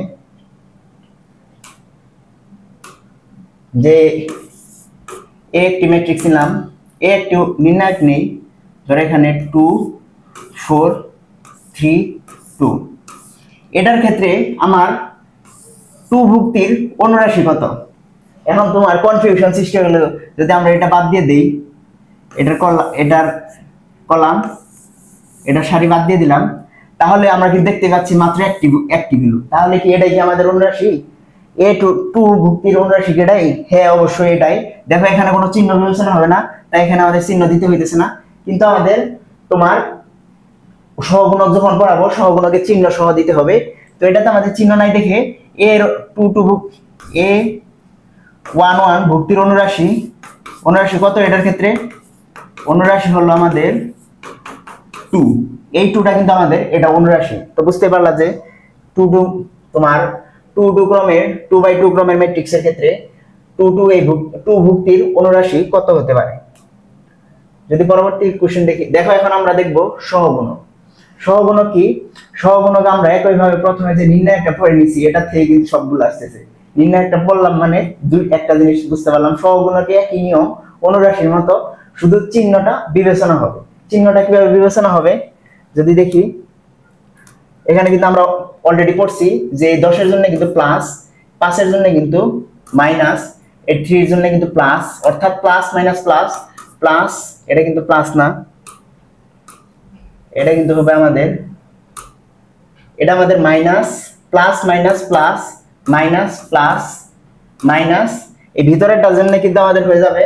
যে একটি ম্যাট্রিক্স নিলাম, একটি নির্ণায়ক নেই, ধরো এখানে 2 4 3 2। এটার ক্ষেত্রে আমার 2 ভুক্তির অনুরাশি কত? এখন তোমার কনফিউশন সৃষ্টি হলো যদি আমরা এটা বাদ দিয়ে দেই, এটার কলাম এটার সারি বাদ দিয়ে দিলাম, তাহলে আমরা কি দেখতে পাচ্ছি মাত্র একটি ভ্যালু। তাহলে কি এটাই কি আমাদের অনুরাশি? এ টু ভুক্তির অনুরাশি এটাই? হ্যাঁ অবশ্যই এটাই। দেখো এখানে কোনো চিহ্ন বিবেচনা হবে না, তাই এখানে আমাদের চিহ্ন দিতে হইতেছে না, কিন্তু আমাদের তোমার সহগুণক যখন পড়াবো সহগুণকের চিহ্ন সহ দিতে হবে। তো এটাতে আমাদের চিহ্ন নাই দেখে এর এ 1 ভুক্তির অনুরাশি কত এটার ক্ষেত্রে? অনুরাশি হলো আমাদের 2। এই 2টা কিন্তু আমাদের এটা অনুরাশি। তো বুঝতে পারলা যে 2 তোমার 2 ক্রমের 2/2 ক্রমের ম্যাট্রিক্সের ক্ষেত্রে 2 ভুক্তির অনুরাশি কত হতে পারে। যদি পরবর্তী কোশ্চেন দেখি, দেখো এখন আমরা দেখব সহগুণক। সহগুণক কি? সহগুণক আমরা একইভাবে প্রথমে যে নির্ণায়কটা পড়ে নিছি এটা থেকে কিন্তু সবগুলো আসতেছে। নির্ণায়কটা পড়লাম মানে একটা জিনিস বুঝতে পারলাম, সহগুণকে একই নিয়ম অনুরাশির মতো, শুধু চিহ্নটা বিবেচনা হবে। চিহ্নটা কিভাবে বিবেচনা হবে যদি দেখি, এখানে কিন্তু আমরা অলরেডি পড়ছি যে 10 এর জন্য কিন্তু প্লাস, 5 এর জন্য কিন্তু মাইনাস, 3 এর জন্য কিন্তু প্লাস, অর্থাৎ প্লাস মাইনাস প্লাস প্লাস, এটা কিন্তু প্লাস না, এটা কিন্তু হবে আমাদের, এটা আমাদের minus plus minus plus minus plus minus, এই ভিতরেরটার জন্য কিন্তু আমাদের হয়ে যাবে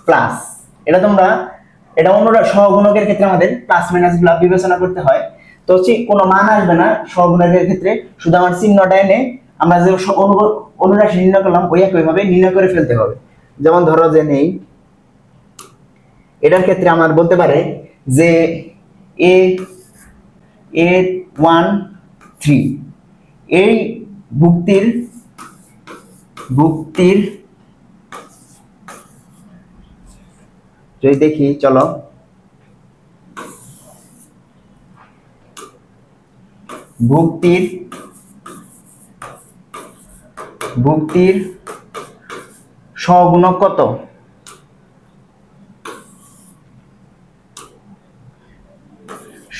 প্লাস। এটা তোমরা এটা অন্যরা সহগুণকের ক্ষেত্রে আমাদের প্লাস মাইনাস গুলো বিবেচনা করতে হয়। তো কোনো মান আসবে না সহগুণকের ক্ষেত্রে, শুধু আমার চিহ্নটা এনে আমরা যে অনুরাশি নির্ণয় করলাম ওই একইভাবে নির্ণয় করে ফেলতে হবে। যেমন ধরো যে নেই, এটার ক্ষেত্রে আমার বলতে পারে যে A1 3 এই ভুক্তির যদি দেখি, চলো ভুক্তির সহগুণক কত?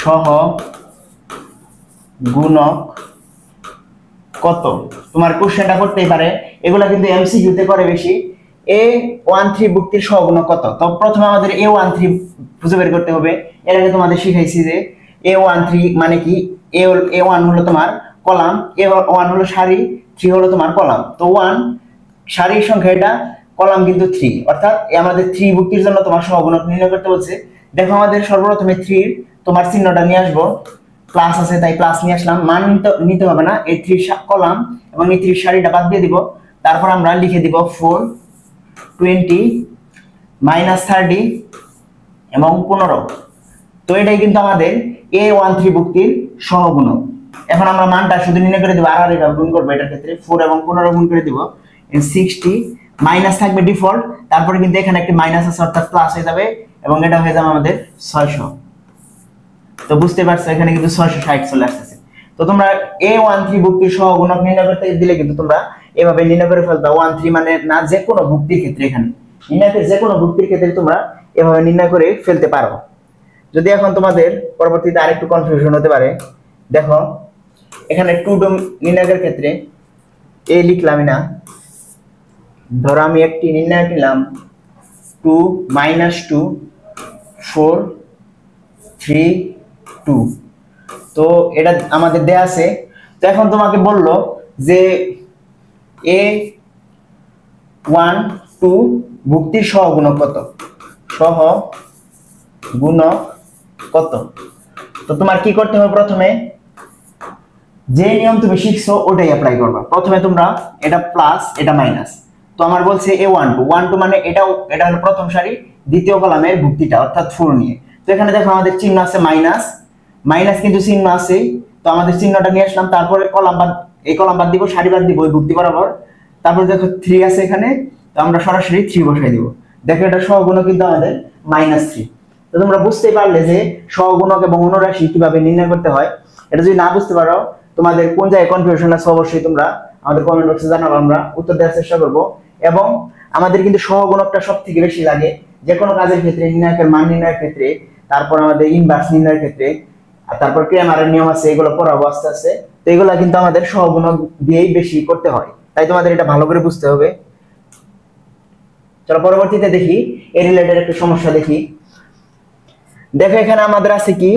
সহগুণক কত? তোমার কোশ্চেনটা করতেই পারে, এগুলা কিন্তু এমসিকিউ তে করে বেশি। A13 ভুক্তির সহগুণক কত? তো প্রথমে আমাদের A13 খুঁজে বের করতে হবে। এর আগে তোমাদের শিখাইছি যে A13 মানে কি, A1 হলো তোমার কলাম, A1 হলো সারি, 3 হলো তোমার কলাম। তো 1 সারির সংখ্যা, এটা কলাম কিন্তু 3, অর্থাৎ আমাদের 3 ভুক্তির জন্য তোমার সহগুণক নির্ণয় করতে বলছে। দেখো আমাদের সর্বপ্রথমে 3 তোমার চিহ্নটা নিয়ে আসবো, প্লাস আছে তাই প্লাস নিয়ে আসলাম, মান নিতে হবে না, এই 3 কলাম এবং এই 3 সারিটা বাদ দিয়ে দিব। তারপর আমরা লিখে দিব 4 20 -30 এবং 15। তো এটাই কিন্তু আমাদের A13 ভুক্তির সহগুণক। এখন আমরা মানটা শুধু নির্ণয় করে দিব, আর এভাবে গুণ করব। এটার ক্ষেত্রে 4 এবং 15 গুণ করে দিব, 60 মাইনাস থাকবে ডিফল্ট, তারপরে কিন্তু এখানে একটা মাইনাস আছে অর্থাৎ প্লাস হয়ে যাবে এবং এটা হয়ে যাবে আমাদের 600। তো বুঝতে পারছো এখানে কিন্তু 660 চলে আসছে। তো তোমরা A13 ভুক্তির সহগুণক নির্ণয় করতে দিলে কিন্তু তোমরা এভাবে নির্ণয় করে ফেলবা। 13 মানে না, যে কোনো ভুক্তির ক্ষেত্রে, এখানে নির্ণয়ের যে কোনো ভুক্তির ক্ষেত্রে তোমরা এভাবে নির্ণয় করে ফেলতে পারো। যদি এখন তোমাদের পরবর্তীতে আরেকটু কনফিউশন হতে পারে, দেখো এখানে 2 নির্ণয়ের ক্ষেত্রে এ লিখলামই না, ধরো আমি একটি নির্ণয় নিলাম 2 -2 4 3 2। তো এটা আমাদের দেয়া আছে। তো এখন তোমাকে বললো যে A12 ভুক্তির সহগুণক কত? সহগুণক কত? তো তোমার কি করতে হবে, প্রথমে যে নিয়ম তুমি শিখছো ওটাই অ্যাপ্লাই করবা। প্রথমে তোমরা এটা প্লাস এটা মাইনাস, তো আমার বলছে A12 মানে এটা হলো প্রথম সারি দ্বিতীয় কলামের ভুক্তিটা অর্থাৎ 4 নিয়ে। তো এখানে দেখো আমাদের চিহ্ন আছে মাইনাস কিন্তু চিহ্ন আছে, তো আমাদের চিহ্নটা নিয়ে আসলাম, তারপরে এই কলাম বাদ দিব, সারি বাদ দিব ওই ভুক্তি বরাবর। তারপর দেখো 3 আছে এখানে, তো আমরা সরাসরি 3 বসাই দিব। দেখো এটা সহগুণক কিন্তু আমাদের -3। তো তোমরা বুঝতেই পারলে যে সহগুণক এবং অনুরাশি কিভাবে নির্ণয় করতে হয়। এটা যদি না বুঝতে পারো, তোমাদের কোন জায়গায় কনফিউশন আছে অবশ্যই তোমরা আমাদের কমেন্ট বক্সে জানাবো, আমরা উত্তর দেওয়ার চেষ্টা করব। এবং আমাদের কিন্তু সহগুণকটা সবথেকে বেশি লাগে যে কোনো কাজের ক্ষেত্রে, নির্ণায়কের মান নির্ণয়ের ক্ষেত্রে তারপর আমাদের ইনভার্স নির্ণয়ের ক্ষেত্রে, আর তারপর ক্রেমারের নিয়ম আছে, এগুলো পড়াবো আস্তে আস্তে। তো এগুলো কিন্তু আমাদের সহগুণক দিয়েই বেশি করতে হয়, তাই তোমাদের এটা ভালো করে বুঝতে হবে। চলো পরবর্তীতে দেখি এই রিলেটেড একটা সমস্যা দেখি। দেখো এখানে আমাদের আছে কি,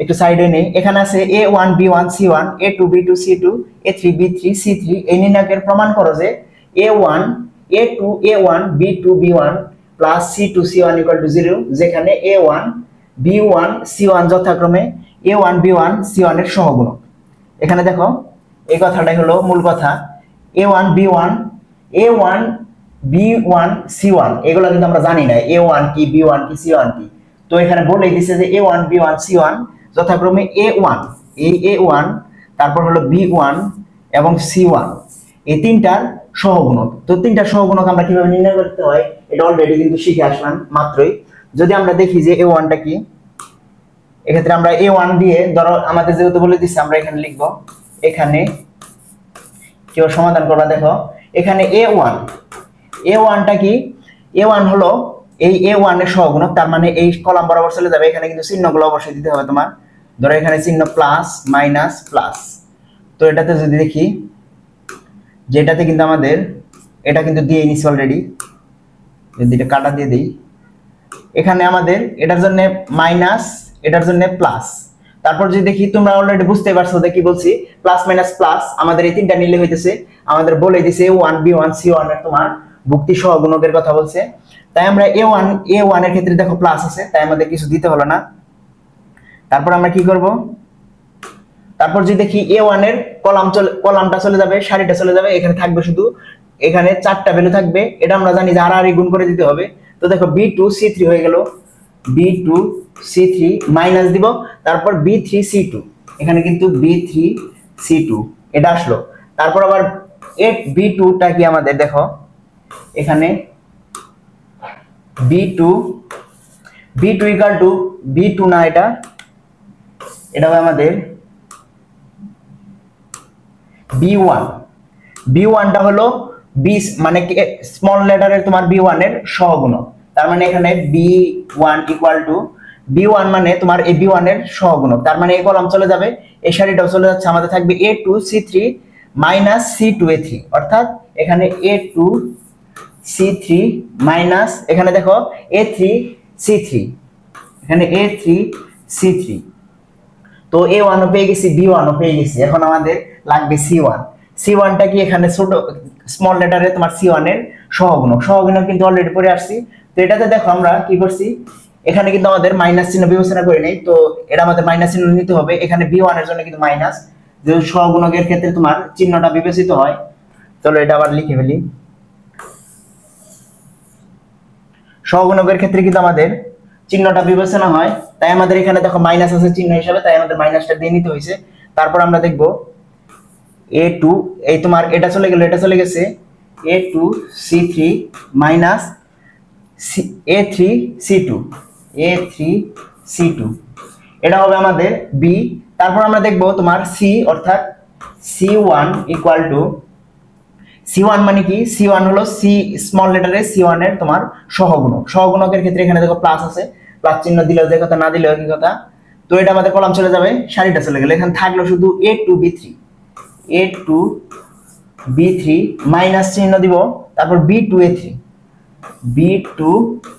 একটু সাইডে নেই, এখানে আছে a1 b1 c1 a2 b2 c2 a3 b3 c3। এই নির্ণায়কের প্রমাণ করো যে a1 a2 a1 b2 b1 plus c2 c1 equal to 0, যেখানে a1 b1 c1 যথাক্রমে a1 b1 c1 এর সহগুণক। এখানে দেখো এই কথাটাই হলো মূল কথা, a1 b1 a1 b1 c1 এগুলো কিন্তু আমরা জানি না a1 কি b1 কি c1 কি। তো এখানে বলেই দিছে যে a1 b1 c1 যথাক্রমে a1, এই a1, তারপর হলো b1 এবং c1, এই তিনটার সহগুণক। তো তিনটার সহগুণক আমরা কিভাবে নির্ণয় করতে হয় এটা অলরেডি কিন্তু শিখে আসলাম মাত্রই। যদি আমরা দেখি যে a1টা কি, এক্ষেত্রে আমরা a1 দিয়ে, ধরো আমাদের যেহেতু বলে দিচ্ছে আমরা এখানে লিখব, এখানে কেউ সমাধান করবা। দেখো এখানে a1টা কি, a1 হলো এই a1 এর সহগুণক, তার মানে এই কলাম বরাবর চলে যাবে। এখানে কিন্তু চিহ্নগুলো অবশ্যই দিতে হবে তোমার, ধরো এখানে চিহ্ন প্লাস মাইনাস প্লাস। তো এটাতে যদি দেখি, যেটাতে কিন্তু আমাদের এটা কিন্তু দিয়ে নিছি অলরেডি, যদি এটা কাটা দিয়ে দিই, এখানে আমাদের এটার জন্য মাইনাস, এটার জন্য প্লাস। তারপর যদি দেখি, তোমরা অলরেডি বুঝতে পারছো যে কি বলছি, প্লাস মাইনাস প্লাস আমাদের এই তিনটা নিলে হইতেছে, আমাদের বলে দিছে a1 b1 c1 এর তোমার ভুক্তি সহগুণকের কথা বলছে। তাই আমরা a1 এর ক্ষেত্রে দেখো প্লাস আছে, তাই আমাদের কিছু দিতে হলো না। তারপর আমরা কি করব, তারপর যদি দেখি a1 এর কলামটা চলে যাবে, সারিটা চলে যাবে, এখানে থাকবে শুধু, এখানে চারটা ভ্যালু থাকবে, এটা আমরা জানি যে আর গুণ করে দিতে হবে। তো দেখো b2 c3 হয়ে গেল, b2 c3 মাইনাস দিব, তারপর b3 c2, এখানে কিন্তু b3 c2 এটা আসলো। তারপর আবার b2টা কি আমাদের দেখো, এখানে b2 ইকুয়াল টু b2 না, এটা হবে আমাদের b1টা হলো b মানে স্মল লেটারের তোমার b1 এর সহগুণক। তার মানে এখানে b1 ইকুয়াল টু b1 মানে তোমার এই b1 এর সহগুণক, তার মানে এই কলাম চলে যাবে, এই সারিটাও চলে যাচ্ছে, আমাদের থাকবে a2 c3 minus c2 a3, অর্থাৎ এখানে a2 c3 মাইনাস, এখানে দেখো a3 c3, এখানে a3 c3। তো a1 ও পেয়ে গেছি, b1 ও পেয়ে গেছি, এখন আমাদের লাগবে c1টা কি, এখানে ছোট স্মল লেটারে তোমার c1 এর সহগুণক কিন্তু অলরেডি পড়ে আসছি। তো এটাতে দেখো আমরা কি করছি, এখানে কিন্তু আমাদের মাইনাস চিহ্ন বিবেচনা করে নেই, তো এটা আমাদের মাইনাস চিহ্ন নিতে হবে। এখানে b1 এর জন্য কিন্তু মাইনাস, যে সহগুণকের ক্ষেত্রে তোমার চিহ্নটা বিবেচিত হয়। চলো এটা আবার লিখে ফেলি, সহগুণকের ক্ষেত্রে কিন্তু আমাদের চিহ্নটা বিবেচনা হয়, তাই আমাদের এখানে দেখো মাইনাস আছে চিহ্ন হিসাবে, তাই আমাদের মাইনাসটা দিয়ে নিতে হয়েছে। তারপর আমরা দেখব a2, এই তোমার এটা চলে গেল, এটা চলে গেছে, a2 c3 minus a3 c2 এটা হবে আমাদের b। তারপর আমরা দেখব তোমার c, অর্থাৎ c1 ইকুয়াল টু, c1 মানে কি, c1 হলো c স্মল লেটারে c1 এর তোমার সহগুণকের ক্ষেত্রে এখানে দেখো প্লাস আছে, প্লাস চিহ্ন দিলেও যে কথা, না দিলেও কি কথা। তো এটা আমাদের কলাম চলে যাবে, সারিটা চলে গেল, এখানে থাকলো শুধু a2 b3 মাইনাস চিহ্ন দিব, তারপর b2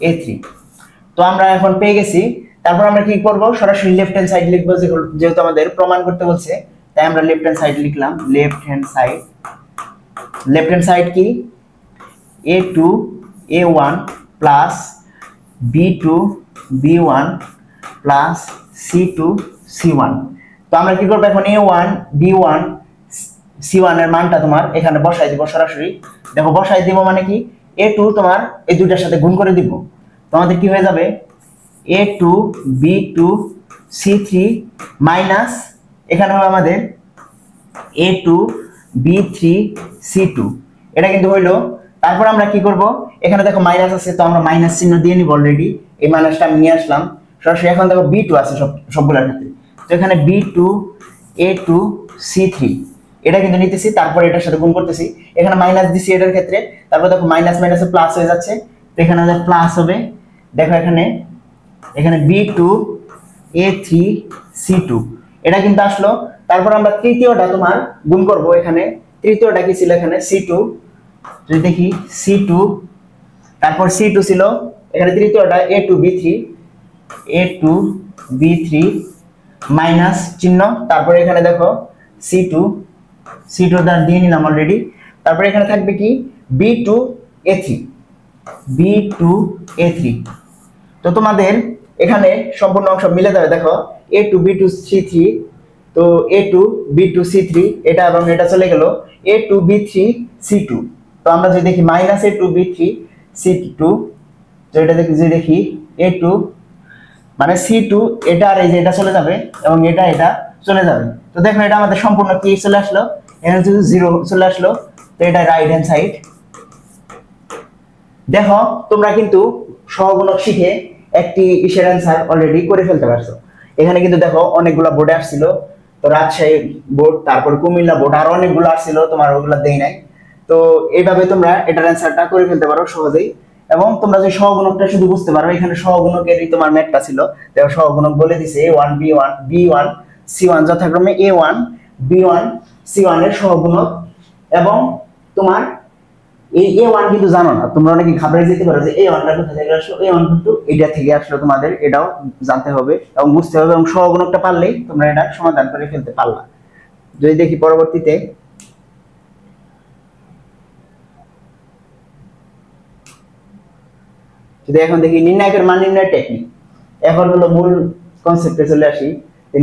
a3। তো আমরা এখন পেয়ে গেছি। তারপর আমরা কি করব, সরাসরি লেফট হ্যান্ড সাইড লিখবো, যেহেতু আমাদের প্রমাণ করতে বলছে, তাই আমরা লেফট হ্যান্ড সাইড লিখলাম। লেফট হ্যান্ড সাইড কি, a2 a1 plus b2 b1 plus c2 c1। তো আমরা কি করব, এখন a1 b1 c1 এর মানটা তোমার এখানে বসাই দিব সরাসরি। দেখো বসাই দিব মানে কি, a2 তোমার এই দুইটার সাথে গুণ করে দিব, তোমাদের কি হয়ে যাবে, a2 b2 c3 মাইনাস, এখানে হবে আমাদের a2 b3 c2, এটা কিন্তু হইলো। তারপর আমরা কি করব, এখানে দেখো মাইনাস আছে, তো আমরা মাইনাস চিহ্ন দিয়ে নিব অলরেডি, এই মাইনাসটা আমি নিয়ে আসলাম সরাসরি। এখন দেখো b2 আছে সবগুলোর ক্ষেত্রে, তো এখানে b2 a2 c3 এটা কিন্তু নিতেছি, তারপর এটার সাথে গুণ করতেছি, এখানে মাইনাস দিছি এটার ক্ষেত্রে, তারপর দেখো মাইনাস মাইনাসে প্লাস হয়ে যাচ্ছে, তো এখানে প্লাস হবে। দেখো এখানে এখানে B2 A3 C2 এটা কিন্তু আসলো। তারপর আমরা তৃতীয়টা তোমার গুণ করব, এখানে তৃতীয়টা কি ছিল, এখানে C2, যদি দেখি C2, তারপর C2 ছিল, এখানে তৃতীয়টা A2B3 মাইনাস চিহ্ন, তারপর এখানে দেখো C2 দ্বারা দিয়ে নিলাম অলরেডি। তারপর এখানে থাকবে কি B2A3। তো তোমাদের এখানে সম্পূর্ণ অংশ মিলে যাবে, দেখো A2B2C3, তো A2B2C3 এটা এবং এটা চলে গেল A2B3C2। তো আমরা যদি দেখি মাইনাস A2B3C2, তো এটা দেখি A2 মানে C2 এটা আর এই যে এটা চলে যাবে এবং এটা চলে যাবে। তো দেখো এটা আমাদের সম্পূর্ণ কি চলে আসলো, এখানে যদি 0 চলে আসলো, তো এটা রাইট হ্যান্ড সাইড। দেখো তোমরা কিন্তু সহগুণক শিখে একটি ইসের অ্যান্সার অলরেডি করে ফেলতে পারছো। এখানে কিন্তু দেখো অনেকগুলা বোর্ডে আসছিল, তো রাজশাহী বোর্ড, তারপর কুমিল্লা বোর্ড, আর অনেকগুলো আসছিল, তোমার ওগুলা দেই নাই। তো এইভাবে তোমরা এটার অ্যান্সারটা করে ফেলতে পারো সহজেই। এবং তোমরা যে সহগুণকটা শুধু বুঝতে পারো, এখানে সহগুণকেরই তোমার ম্যাথটা ছিল, দেখো সহগুণক বলে দিছে A1 B1 C1 যথাক্রমে A1 B1 C1 এর সহগুণক। এবং তোমার এই A1 কিন্তু জানো না, তোমরা অনেকে ঘাবড়ে যেতে পারো যে A1 টা কোথা থেকে আসলো, A1 কিন্তু এটা থেকে আসলো, তোমাদের এটাও জানতে হবে এবং বুঝতে হবে, এবং সহগুণকটা পারলেই তোমরা এটা সমাধান করে ফেলতে পারলা। যদি দেখি পরবর্তীতে, যদি এখন দেখি নির্ণায়কের মান নির্ণয়ের টেকনিক, এখন হলো মূল কনসেপ্টে চলে আসি।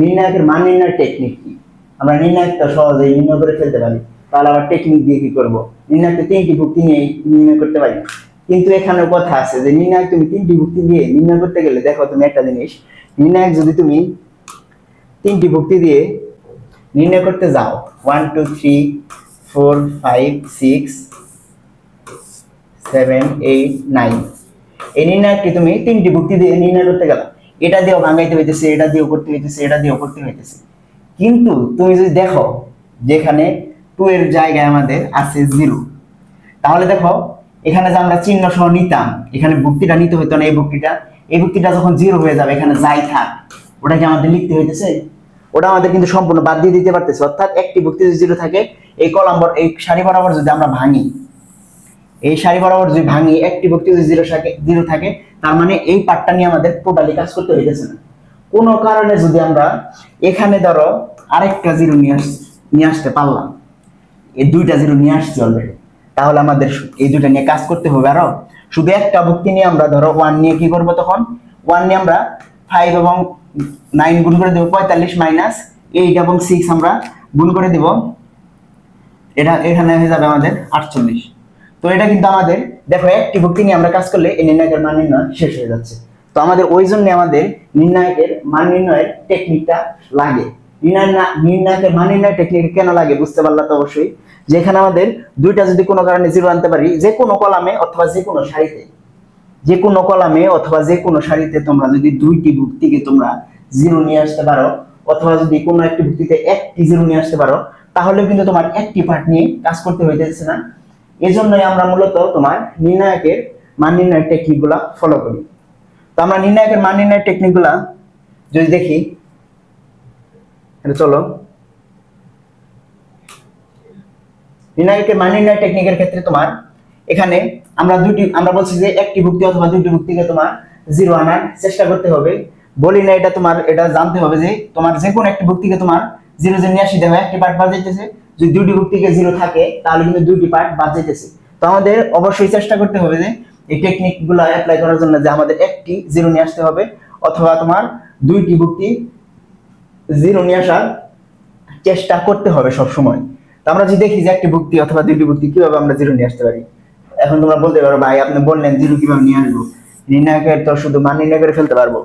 নির্ণায়কের মান নির্ণয়ের টেকনিক কি? আমরা নির্ণায়কটা সহজেই নির্ণয় করে ফেলতে পারি, তাহলে আবার টেকনিক দিয়ে কি করব? নির্ণায়ক 3টি ভুক্তি নিয়ে নির্ণয় করতে পারি, কিন্তু এখানে কথা আছে যে নির্ণায়ক তুমি 3টি ভুক্তি দিয়ে নির্ণয় করতে গেলে, দেখো তুমি একটা জিনিস, নির্ণায়ক যদি তুমি 3টি ভুক্তি দিয়ে নির্ণয় করতে যাও, 1 2 3 4 5 6 7 8 9, এই নির্ণায়কটি তুমি 3টি ভুক্তি দিয়ে নির্ণয় করতে গেলে, এটা দিয়েও ভাঙাইতে হইতেছে, এটা দিয়েও করতে হইতেছে, এটা দিয়েও করতে হইতেছে। কিন্তু তুমি যদি দেখো যেখানে 2 এর জায়গায় আমাদের আছে 0, তাহলে দেখো এখানে যে আমরা চিহ্ন সহ নিতাম, এখানে ভুক্তিটা নিতে হইতো না, এই ভুক্তিটা যখন 0 হয়ে যাবে, এখানে যাই থাক ওটা কি আমাদের লিখতে হইতেছে? ওটা আমাদের কিন্তু সম্পূর্ণ বাদ দিয়ে দিতে পারতেছে। অর্থাৎ একটি ভুক্তি যদি 0 থাকে, এই কলাম এই সারি বরাবর যদি আমরা ভাঙি, এই সারি বরাবর যদি ভাঙি, একটি ভুক্তি যদি 0 থাকে, তার মানে এই পার্টটা নিয়ে আমাদের টোটালি কাজ করতে হইতেছে না। কোনো কারণে যদি আমরা এখানে ধরো আরেকটা 0 নিয়ে আসতে পারলাম, এই 2টা 0 নিয়ে আসছি অলরেডি, তাহলে আমাদের এই 2টা নিয়ে কাজ করতে হবে। আরো শুধু একটা ভুক্তি নিয়ে আমরা ধরো 1 নিয়ে কি করব, তখন 1 নিয়ে আমরা 5 এবং 9 গুণ করে দেব, 45 মাইনাস 8 এবং 6 আমরা গুণ করে দেব, এটা এখানে হয়ে যাবে আমাদের 48। তো এটা কিন্তু আমাদের দেখো একটি ভুক্তি নিয়ে আমরা কাজ করলে এই নির্ণায়কের মান নির্ণয় শেষ হয়ে যাচ্ছে। তো আমাদের ওই জন্য আমাদের নির্ণায়কের মান নির্ণয়ের টেকনিকটা লাগে। নির্ণায়কের মান নির্ণয়ের টেকনিক কেন লাগে বুঝতে পারলা তো অবশ্যই। যেখানে আমাদের 2টা যদি কোনো কারণে 0 আনতে পারি, যে কোনো কলামে অথবা যে কোনো সারিতে, যে কোনো কলামে অথবা যে কোনো সারিতে তোমরা যদি 2টি ভুক্তিকে তোমরা 0 নিয়ে আসতে পারো, অথবা যদি কোনো একটি ভুক্তিতে একটি 0 নিয়ে আসতে পারো, তাহলে কিন্তু তোমার একটি পার্ট নিয়ে কাজ করতে হইতেছে না। এজন্যই আমরা মূলত তোমার নির্ণায়কের মান নির্ণয়ের টেকনিকগুলা ফলো করি। তো আমরা নির্ণায়কের মান নির্ণয়ের টেকনিকগুলা যদি দেখি, চলো নির্ণায়কের মান নির্ণয়ের টেকনিকের ক্ষেত্রে তোমার এখানে আমরা বলছি যে একটি ভুক্তি অথবা 2টি ভুক্তিকে তোমার 0 আনার চেষ্টা করতে হবে। বলি না, এটা তোমার এটা জানতে হবে যে তোমার যে কোনো একটি ভুক্তিকে তোমার 0 যে নিয়ে আসতে হয়, একটি পার্ট বাদ যাইতেছে। যদি 2টি ভুক্তিকে 0 থাকে, তাহলে কিন্তু 2টি পার্ট বাদ যাইতেছে। তো আমাদের অবশ্যই চেষ্টা করতে হবে যে এই টেকনিকগুলো অ্যাপ্লাই করার জন্য যে আমাদের একটি 0 নিয়ে আসতে হবে, অথবা তোমার 2টি ভুক্তি 0 নিয়ে আসার চেষ্টা করতে হবে সব সময়। তো আমরা যদি দেখি যে একটি ভুক্তি অথবা 2টি ভুক্তি কিভাবে আমরা 0 নিয়ে আসতে পারি, এখন তোমরা বলতে পারো ভাই আপনি বললেন 0 কিভাবে নিয়ে আসবো, নির্ণায়কের তো শুধু মান নির্ণয় করে ফেলতে পারবো,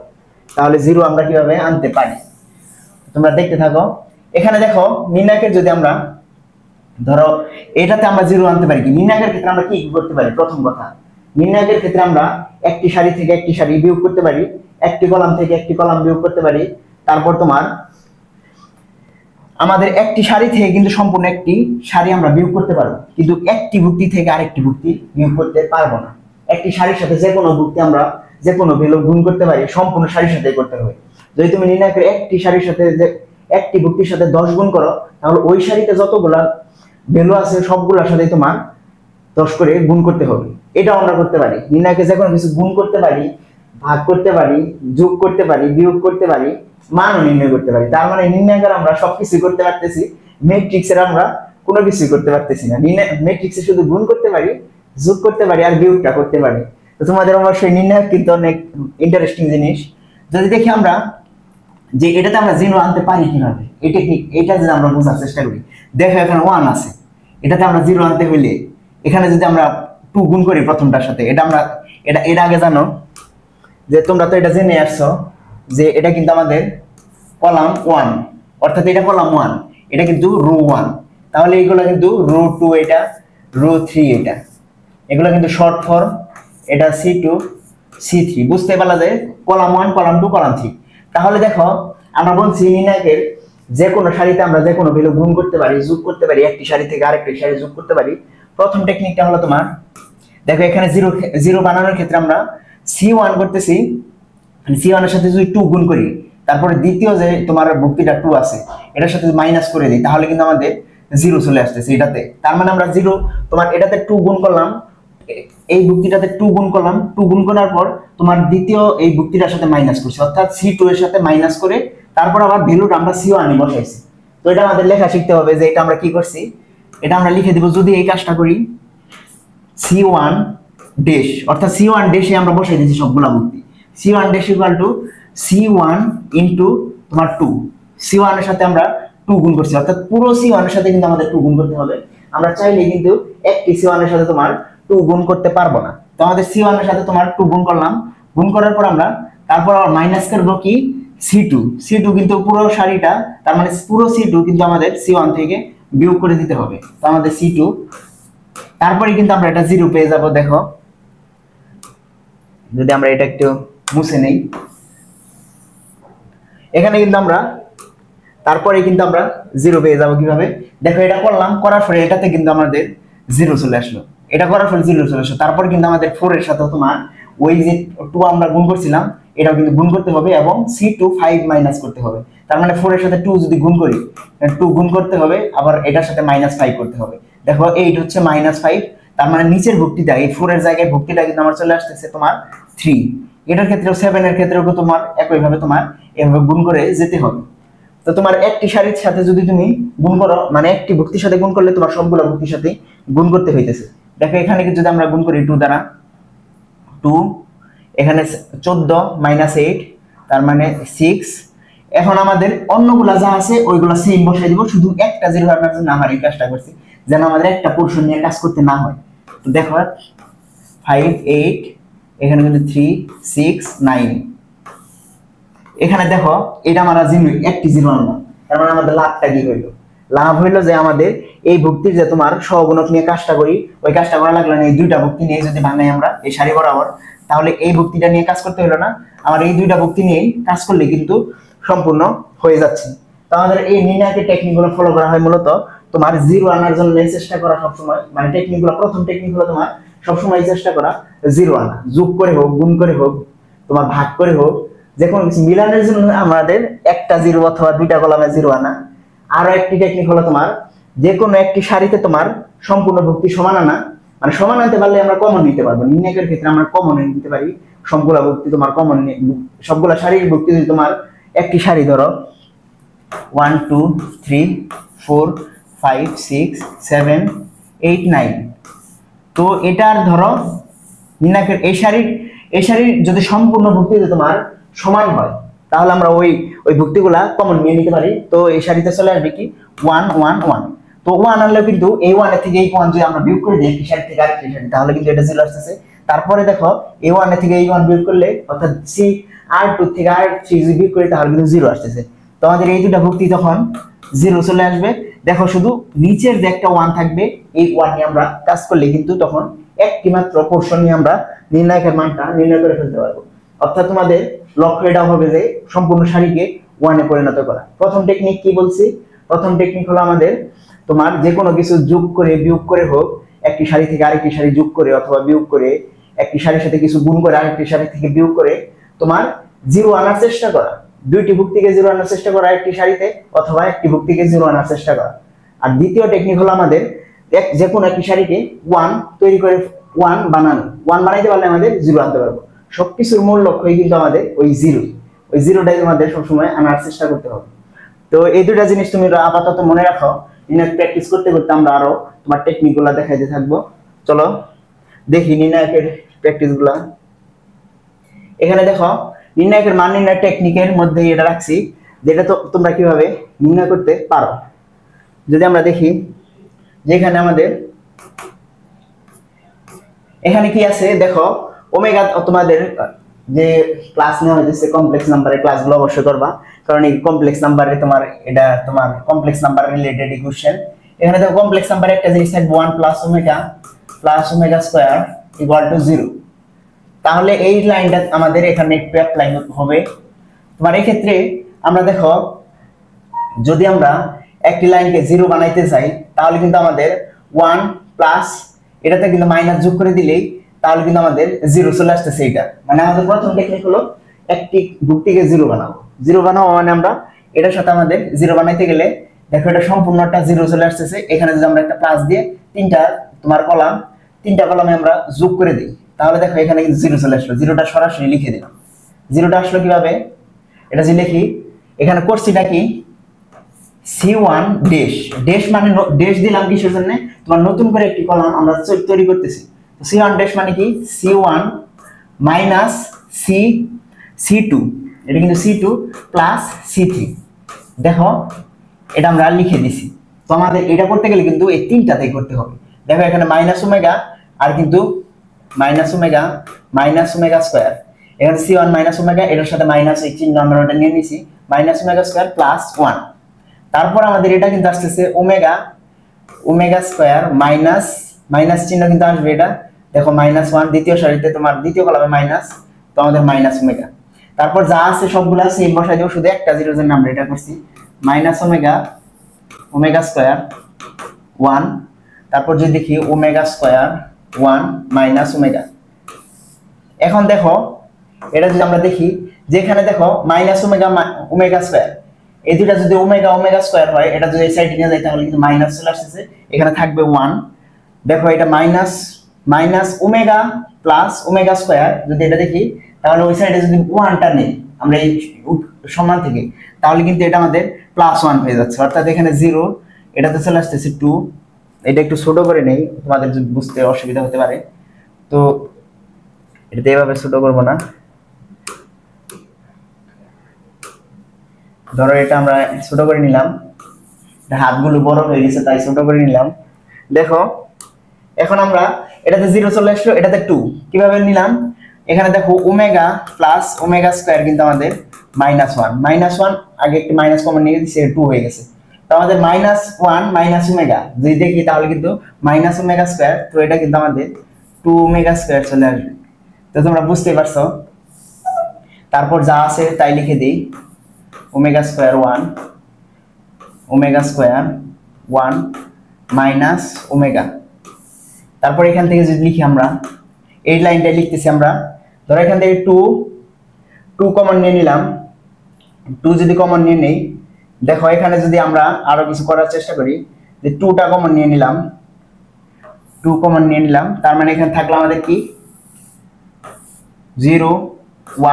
তাহলে 0 আমরা কিভাবে আনতে পারি? তোমরা দেখতে থাকো। এখানে দেখো নির্ণায়কের যদি আমরা ধরো এটাতে আমরা 0 আনতে পারি কি, নির্ণায়কের ক্ষেত্রে আমরা কি করতে পারি? প্রথম কথা, নির্ণায়কের ক্ষেত্রে আমরা একটি সারি থেকে একটি সারি বিয়োগ করতে পারি, একটি কলাম থেকে একটি কলাম বিয়োগ করতে পারি। তারপর তোমার আমাদের একটি সারি থেকে কিন্তু সম্পূর্ণ একটি সারি আমরা বিয়োগ করতে পারবো, কিন্তু একটি ভুক্তি থেকে আরেকটি ভুক্তি বিয়োগ করতে পারবো না। একটি সারির সাথে যে কোনো ভুক্তি আমরা যে কোনো ভ্যালু গুণ করতে পারি সম্পূর্ণ সারির সাথে করতে হবে। যদি তুমি নির্ণায়কের একটি সারির সাথে যে একটি ভুক্তির সাথে 10 গুণ করো, তাহলে ওই সারিতে যতগুলা ভ্যালু আছে সবগুলোর সাথে তোমার 10 করে গুণ করতে হবে। এটাও আমরা করতে পারি, নির্ণায়কে যে কোনো কিছু গুণ করতে পারি, ভাগ করতে পারি, যোগ করতে পারি, বিয়োগ করতে পারি, মানও নির্ণয় করতে পারি। তার মানে নির্ণায়কের আমরা সবকিছু করতে পারতেছি, ম্যাট্রিক্সের আমরা কোনো কিছুই করতে পারতেছি না। ম্যাট্রিক্সে শুধু গুণ করতে পারি, যোগ করতে পারি আর বিয়োগটা করতে পারি। তো তোমাদের অবশ্যই নির্ণায়ক কিন্তু অনেক ইন্টারেস্টিং জিনিস। যদি দেখি আমরা যে এটাতে আমরা জিরো আনতে পারি কিভাবে, এই টেকনিক, এটা যদি আমরা বোঝার চেষ্টা করি। দেখো এখানে 1 আছে, এটাতে আমরা জিরো আনতে হইলে এখানে যদি আমরা 2 গুণ করি প্রথমটার সাথে, এটা আমরা এটা আগে জানো যে তোমরা তো এটা জেনে আসছো যে এটা কিন্তু আমাদের কলাম 1, অর্থাৎ এটা কলাম 1, এটা কিন্তু রো 1, তাহলে এইগুলো কিন্তু রো 2, এটা রো 3, এটা এগুলো কিন্তু শর্ট ফর্ম, এটা C2 C3, বুঝতে পারলা যে কলাম 1 কলাম 2 কলাম 3। তাহলে দেখো আমরা বলছি নির্ণায়কের যে কোনো সারিতে আমরা যে কোনো ভ্যালু গুণ করতে পারি, যোগ করতে পারি, একটি সারি থেকে আরেকটি সারি যোগ করতে পারি। প্রথম টেকনিকটা হলো তোমার, দেখো এখানে জিরো বানানোর ক্ষেত্রে আমরা C1 করতেছি, C1 এর সাথে যদি 2 গুণ করি, তারপরে দ্বিতীয় যে তোমার ভুক্তিটা 2 আছে এটার সাথে মাইনাস করে দিই, তাহলে কিন্তু আমাদের জিরো চলে আসতেছে এটাতে। তার মানে আমরা জিরো তোমার এটাতে 2 গুণ করলাম, এই ভুক্তিটাতে 2 গুণ করলাম, 2 গুণ করার পর তোমার দ্বিতীয় এই ভুক্তিটার সাথে মাইনাস করছি, অর্থাৎ C2 এর সাথে মাইনাস করে তারপর আবার ভ্যালুটা আমরা C1 এ বসাইছি। তো এটা আমাদের লেখা শিখতে হবে যে এটা আমরা কি করছি, এটা আমরা লিখে দিব। যদি এই কাজটা করি C1 ড্যাশ, অর্থাৎ C1 ড্যাশে আমরা বসাই দিয়েছি সবগুলা ভুক্তি। C1 dash equal two C1 into তোমার 2, C1 এর সাথে আমরা 2 গুণ করছি, অর্থাৎ পুরো C1 এর সাথে কিন্তু আমাদের 2 গুণ করতে হবে। আমরা চাইলে কিন্তু একটি C1 এর সাথে তোমার 2 গুণ করতে পারবো না। তো আমাদের C1 এর সাথে তোমার 2 গুণ করলাম, গুণ করার পর আমরা তারপর আবার মাইনাস করব কি C2 কিন্তু পুরো সারিটা, তার মানে পুরো C2 কিন্তু আমাদের C1 থেকে বিয়োগ করে দিতে হবে। তো আমাদের C2, তারপরে কিন্তু আমরা এটা 0 পেয়ে যাব। দেখো যদি আমরা এটা একটু মুছে নেই, এখানে কিন্তু আমরা তারপরে কিন্তু আমরা 0 পেয়ে যাব। কিভাবে দেখো, এটা করলাম, করার পরে এটাতে কিন্তু আমাদের 0 চলে আসলো, এটা করার পরে 0 চলে আসলো। তারপর কিন্তু আমাদের 4 এর সাথে তোমার ওই যে 2 আমরা গুণ করছিলাম এটাও কিন্তু গুণ করতে হবে এবং C2 5 মাইনাস করতে হবে। তার মানে 4 এর সাথে 2 যদি গুণ করি, 2 গুণ করতে হবে, আবার এটার সাথে -5 করতে হবে। দেখো 8 হচ্ছে -5, তার মানে নিচের ভুক্তিটা এই 4 এর জায়গায় ভুক্তিটা কিন্তু আমার চলে আসতেছে তোমার 3। এটার ক্ষেত্রেও 7 এর ক্ষেত্রেও তোমার একই ভাবে তোমার এভাবে গুণ করে যেতে হবে। তো তোমার একটি সারির সাথে যদি তুমি গুণ করো, মানে একটি ভুক্তির সাথে গুণ করলে তোমার সবগুলো ভুক্তির সাথে গুণ করতে হইতেছে। দেখো এখানে যদি আমরা গুণ করি 2 দ্বারা 2, এখানে 14 -8, তার মানে 6। এখন আমাদের অন্যগুলা যা আছে ওইগুলা সেম বসাই দিব, শুধু একটা 0 আনার জন্য আমরা এই কাজটা করছি, যেন আমাদের একটা পোরশন নিয়ে কাজ করতে না হয়। তো দেখো 5 8, এখানে কিন্তু 3 6 9, এখানে দেখো এটা আমরা একটি 0 আনলাম, তার মানে আমাদের লাভটা কি হইলো? লাভ হইলো যে আমাদের এই ভুক্তির যে তোমার সহগুণক নিয়ে কাজটা করি, ওই কাজটা করা লাগলো না। এই দুইটা ভুক্তি নিয়ে যদি বানাই আমরা এই সারি বরাবর, তাহলে এই ভুক্তিটা নিয়ে কাজ করতে হলো না, আমার এই দুইটা ভুক্তি নিয়েই কাজ করলে কিন্তু সম্পূর্ণ হয়ে যাচ্ছে। তো আমাদের এই নির্ণায়কের টেকনিকগুলো ফলো করা হয় মূলত তোমার 0 আনার জন্য চেষ্টা করা সবসময়, মানে টেকনিকগুলো, প্রথম টেকনিক হলো তোমার সবসময় চেষ্টা করা 0 আনা, যোগ করে হোক, গুণ করে হোক, তোমার ভাগ করে হোক, যে কোনো কিছু মিলানোর জন্য আমাদের একটা 0 অথবা দুইটা কলামে 0 আনা। আরো একটি টেকনিক হলো তোমার যে কোনো একটি সারিতে তোমার সম্পূর্ণ ভুক্তি সমান আনা, মানে সমান আনতে পারলে আমরা কমন নিতে পারবো। নির্ণায়কের ক্ষেত্রে আমরা কমন নিতে পারি সবগুলা ভুক্তি, তোমার কমন সবগুলা সারির ভুক্তি যদি তোমার একটি সারি ধরো 1 2 3 4 5 6 7 8 9, তো এটার ধরো নির্ণায়কের এই সারির যদি সম্পূর্ণ ভুক্তি তোমার সমান হয়, তাহলে আমরা ওই ভুক্তিগুলা কমন নিয়ে নিতে পারি। তো এই সারিতে চলে আসবে কি 1 1 1। তো 1 আনলেও কিন্তু এই 1 এর থেকে এই 1 যদি আমরা বিয়োগ করে দিই একটি সারি থেকে আরেকটি সারি, তাহলে কিন্তু এটা 0 আসতেছে। তারপরে দেখো এই 1 এর থেকে এই 1 বিয়োগ করলে, অর্থাৎ R2 থেকে R3 যদি বিয়োগ করি তাহলে কিন্তু 0 আসতেছে। তো আমাদের এই দুটো ভুক্তি তখন 0 চলে আসবে। দেখো শুধু নিচের যে একটা 1 থাকবে, এই 1 নিয়ে আমরা কাজ করলে কিন্তু তখন একটি মাত্র পোরশন নিয়ে আমরা নির্ণায়কের মানটা নির্ণয় করে ফেলতে পারবো। অর্থাৎ তোমাদের লক্ষ্য এটা হবে যে সম্পূর্ণ সারিকে 1 এ পরিণত করা। প্রথম টেকনিক কি বলছি? প্রথম টেকনিক হলো আমাদের তোমার যে কোনো কিছু যোগ করে বিয়োগ করে হোক, একটি সারি থেকে আরেকটি সারি যোগ করে অথবা বিয়োগ করে একটি সারির সাথে কিছু গুণ করে আরেকটি সারি থেকে বিয়োগ করে তোমার জিরো আনার চেষ্টা করা, দুইটি ভুক্তিকে জিরো আনার চেষ্টা করা একটি সারিতে, অথবা একটি ভুক্তিকে জিরো আনার চেষ্টা করা। আর দ্বিতীয় টেকনিক হলো আমাদের যে কোনো একটি সারিকে ওয়ান তৈরি করে ওয়ান বানানো, ওয়ান বানাইতে পারলে আমাদের জিরো আনতে পারবো। সবকিছুর মূল লক্ষ্যই কিন্তু আমাদের ওই জিরোটাই আমাদের সবসময় আনার চেষ্টা করতে হবে। তো এই দুইটা জিনিস তুমি আপাতত মনে রাখো, প্র্যাকটিস করতে করতে আমরা আরো তোমার টেকনিক গুলা দেখাইতে থাকবো। চলো দেখি নির্ণায়কের প্র্যাকটিস গুলা। এখানে দেখো নির্ণায়কের মান নির্ণয় টেকনিকের মধ্যে এটা রাখছি, যেটা তো তোমরা কিভাবে নির্ণয় করতে পারো। যদি আমরা দেখি যে এখানে আমাদের এখানে কি আছে দেখো, ওমেগা তোমাদের যে ক্লাস নেওয়া হয়েছে কমপ্লেক্স নাম্বারের ক্লাসগুলো অবশ্যই করবা, কারণ এই কমপ্লেক্স নাম্বারে তোমার এটা তোমার কমপ্লেক্স নাম্বার রিলেটেড ইকুয়েশন। এখানে দেখো কমপ্লেক্স নাম্বারে একটা জিনিস থাকবে 1 plus omega square equal to 0। তাহলে এই লাইনটা আমাদের এখানে একটু অ্যাপ্লাই হবে তোমার। এই ক্ষেত্রে আমরা দেখো যদি আমরা একটি লাইনকে 0 বানাইতে চাই তাহলে কিন্তু আমাদের 1 প্লাস এটাতে কিন্তু মাইনাস যোগ করে দিলেই তাহলে কিন্তু আমাদের 0 চলে আসতেছে। এটা মানে আমাদের প্রথম টেকনিক হলো একটি ভুক্তিকে 0 বানাবো। 0 বানাবো মানে আমরা এটার সাথে আমাদের 0 বানাইতে গেলে দেখো এটা সম্পূর্ণটা 0 চলে আসতেছে। এখানে যদি আমরা একটা প্লাস দিয়ে তিনটা কলামে আমরা যোগ করে দিই তাহলে দেখো এখানে কিন্তু 0 চলে আসলো। 0টা সরাসরি লিখে দিলাম। 0টা আসলো কিভাবে, এটা যে লিখি এখানে করছিটা কি C1 ড্যাশ মানে ড্যাশ দিলাম কিসের জন্য, তোমার নতুন করে একটি কলাম আমরা তৈরি করতেছি। তো C1 ড্যাশ মানে কি C1 মাইনাস C2, এটা কিন্তু C2 প্লাস C3। দেখো এটা আমরা লিখে দিছি। তো আমাদের এটা করতে গেলে কিন্তু এই তিনটাতেই করতে হবে। দেখো এখানে মাইনাস ওমেগা আর কিন্তু মাইনাস ওমেগা স্কয়ার, এখানে C1 মাইনাস ওমেগা, এটার সাথে মাইনাস এই চিহ্ন আমরা ওটা নিয়ে নিছি, মাইনাস ওমেগা স্কয়ার প্লাস 1। তারপর আমাদের এটা কিন্তু আসতেছে ওমেগা স্কয়ার মাইনাস চিহ্ন কিন্তু আসবে, এটা দেখো -1 দ্বিতীয় সারিতে তোমার দ্বিতীয় কলামে মাইনাস, তো আমাদের মাইনাস ওমেগা। তারপর যা আছে সবগুলা সেম বসাই দেব, শুধু একটা জিরোর জন্য আমরা এটা করছি মাইনাস ওমেগা স্কয়ার 1। তারপর যদি দেখি ওমেগা স্কয়ার 1 মাইনাস ওমেগা। এখন দেখো এটা যদি আমরা দেখি যেখানে দেখো মাইনাস ওমেগা স্কয়ার, এই দুটো যদি ওমেগা স্কয়ার হয়, এটা যদি এই সাইডে নিয়ে যায় তাহলে কিন্তু মাইনাস চলে আসছে, এখানে থাকবে 1। দেখো এটা minus omega plus omega square, যদি এটা দেখি তাহলে ওই সাইডে যদি 1টা নেই আমরা এই সমান থেকে তাহলে কিন্তু এটা আমাদের +1 হয়ে যাচ্ছে, অর্থাৎ এখানে 0, এটাতে চলে আসতেছে 2। এটা একটু ছোট করে নেই, তোমাদের যদি বুঝতে অসুবিধা হতে পারে, তো এটা এভাবে ছোট করব না। ধরো এটা আমরা ছোট করে নিলাম, হাতগুলো বড় হয়ে গেছে তাই ছোট করে নিলাম। দেখো এখন আমরা এটাতে 0 চলে আসলো, এটাতে 2 কিভাবে নিলাম, এখানে দেখো ওমেগা প্লাস ওমেগা স্কয়ার কিন্তু আমাদের -1 আগে একটি মাইনাস কমন নিয়ে দিয়েছি, 2 হয়ে গেছে। তো আমাদের -1 মাইনাস ওমেগা যদি দেখি তাহলে কিন্তু মাইনাস ওমেগা স্কয়ার, তো এটা কিন্তু আমাদের 2 ওমেগা স্কয়ার চলে আসবে। তো তোমরা বুঝতে পারছো। তারপর যা আছে তাই লিখে দেই, ওমেগা স্কয়ার 1 মাইনাস ওমেগা। তারপর এখান থেকে যদি লিখি আমরা এই লাইনটা লিখতেছি আমরা, ধরো এখান থেকে 2 কমন নিয়ে নিলাম। 2 যদি কমন নিয়ে নেই, দেখো এখানে যদি আমরা আরো কিছু করার চেষ্টা করি, যে 2টা কমন নিয়ে নিলাম, 2 কমন নিয়ে নিলাম, তার মানে এখানে থাকলো আমাদের কি 0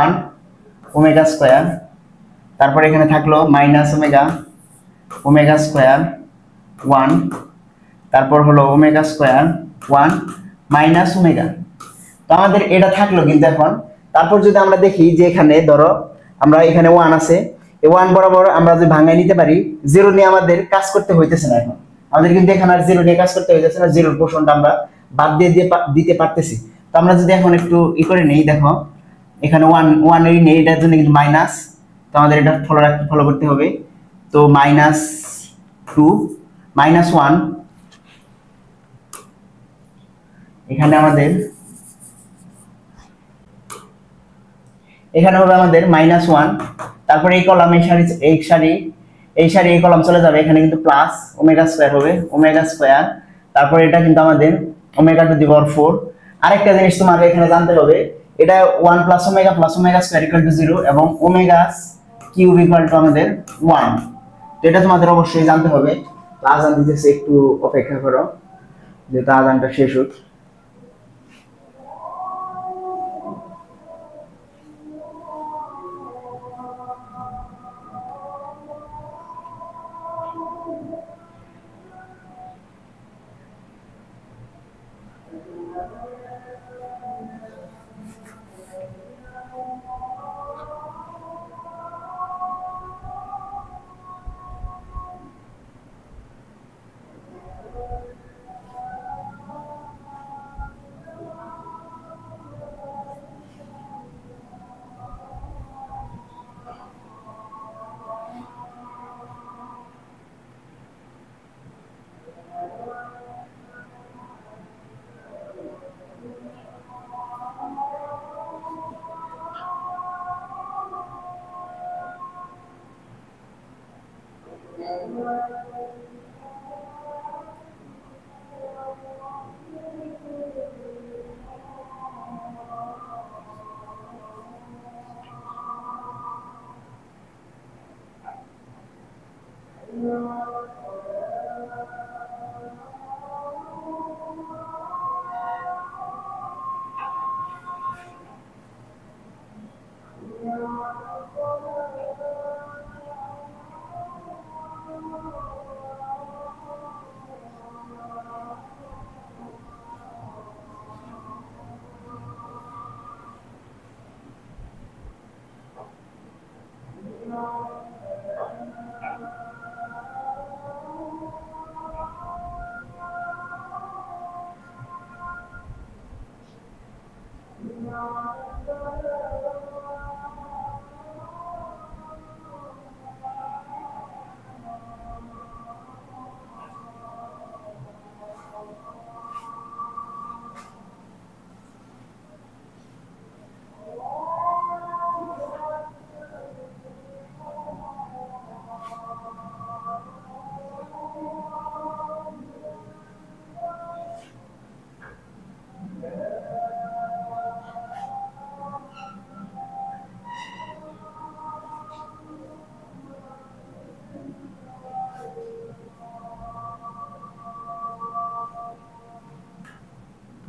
1 ওমেগা স্কয়ার, তারপর এখানে থাকলো মাইনাস ওমেগা স্কয়ার 1, তারপর হলো ওমেগা স্কয়ার 1 মাইনাস ওমেগা। তো আমাদের এটা থাকলো কিন্তু এখন। তারপর যদি আমরা দেখি যে এখানে ধরো আমরা এখানে 1 আছে, এই 1 বরাবর আমরা যদি ভাঙায় নিতে পারি, 0 নিয়ে আমাদের কাজ করতে হইতেছে না। এখন আমাদের কিন্তু এখানে আর 0 নিয়ে কাজ করতে হইতেছে না, 0 পোর্শনটা আমরা বাদ দিয়ে দিতে পারতেছি। তো আমরা যদি এখন একটু করে নেই, দেখো এখানে 1 এর নেই, এটার জন্য কিন্তু মাইনাস, তো আমাদের এটা ফলো করতে হবে। তো -2 -1 এখানে আমাদের এখানে হবে আমাদের -1। তারপরে এই কলাম এই সারি এই কলাম চলে যাবে, এখানে কিন্তু প্লাস ওমেগা স্কয়ার হবে, ওমেগা স্কয়ার। তারপরে এটা কিন্তু আমাদের ওমেগা টু দি পাওয়ার 4, আরেকটা জিনিস তোমাকে এখানে জানতে হবে, এটা 1 plus omega square equal to 0 এবং ওমেগা কিউব ইকুয়াল টু আমাদের 1। তো এটা তোমাদের অবশ্যই জানতে হবে। তো আজান দিতেছে, একটু অপেক্ষা করো যেটা আজানটা শেষ হোক।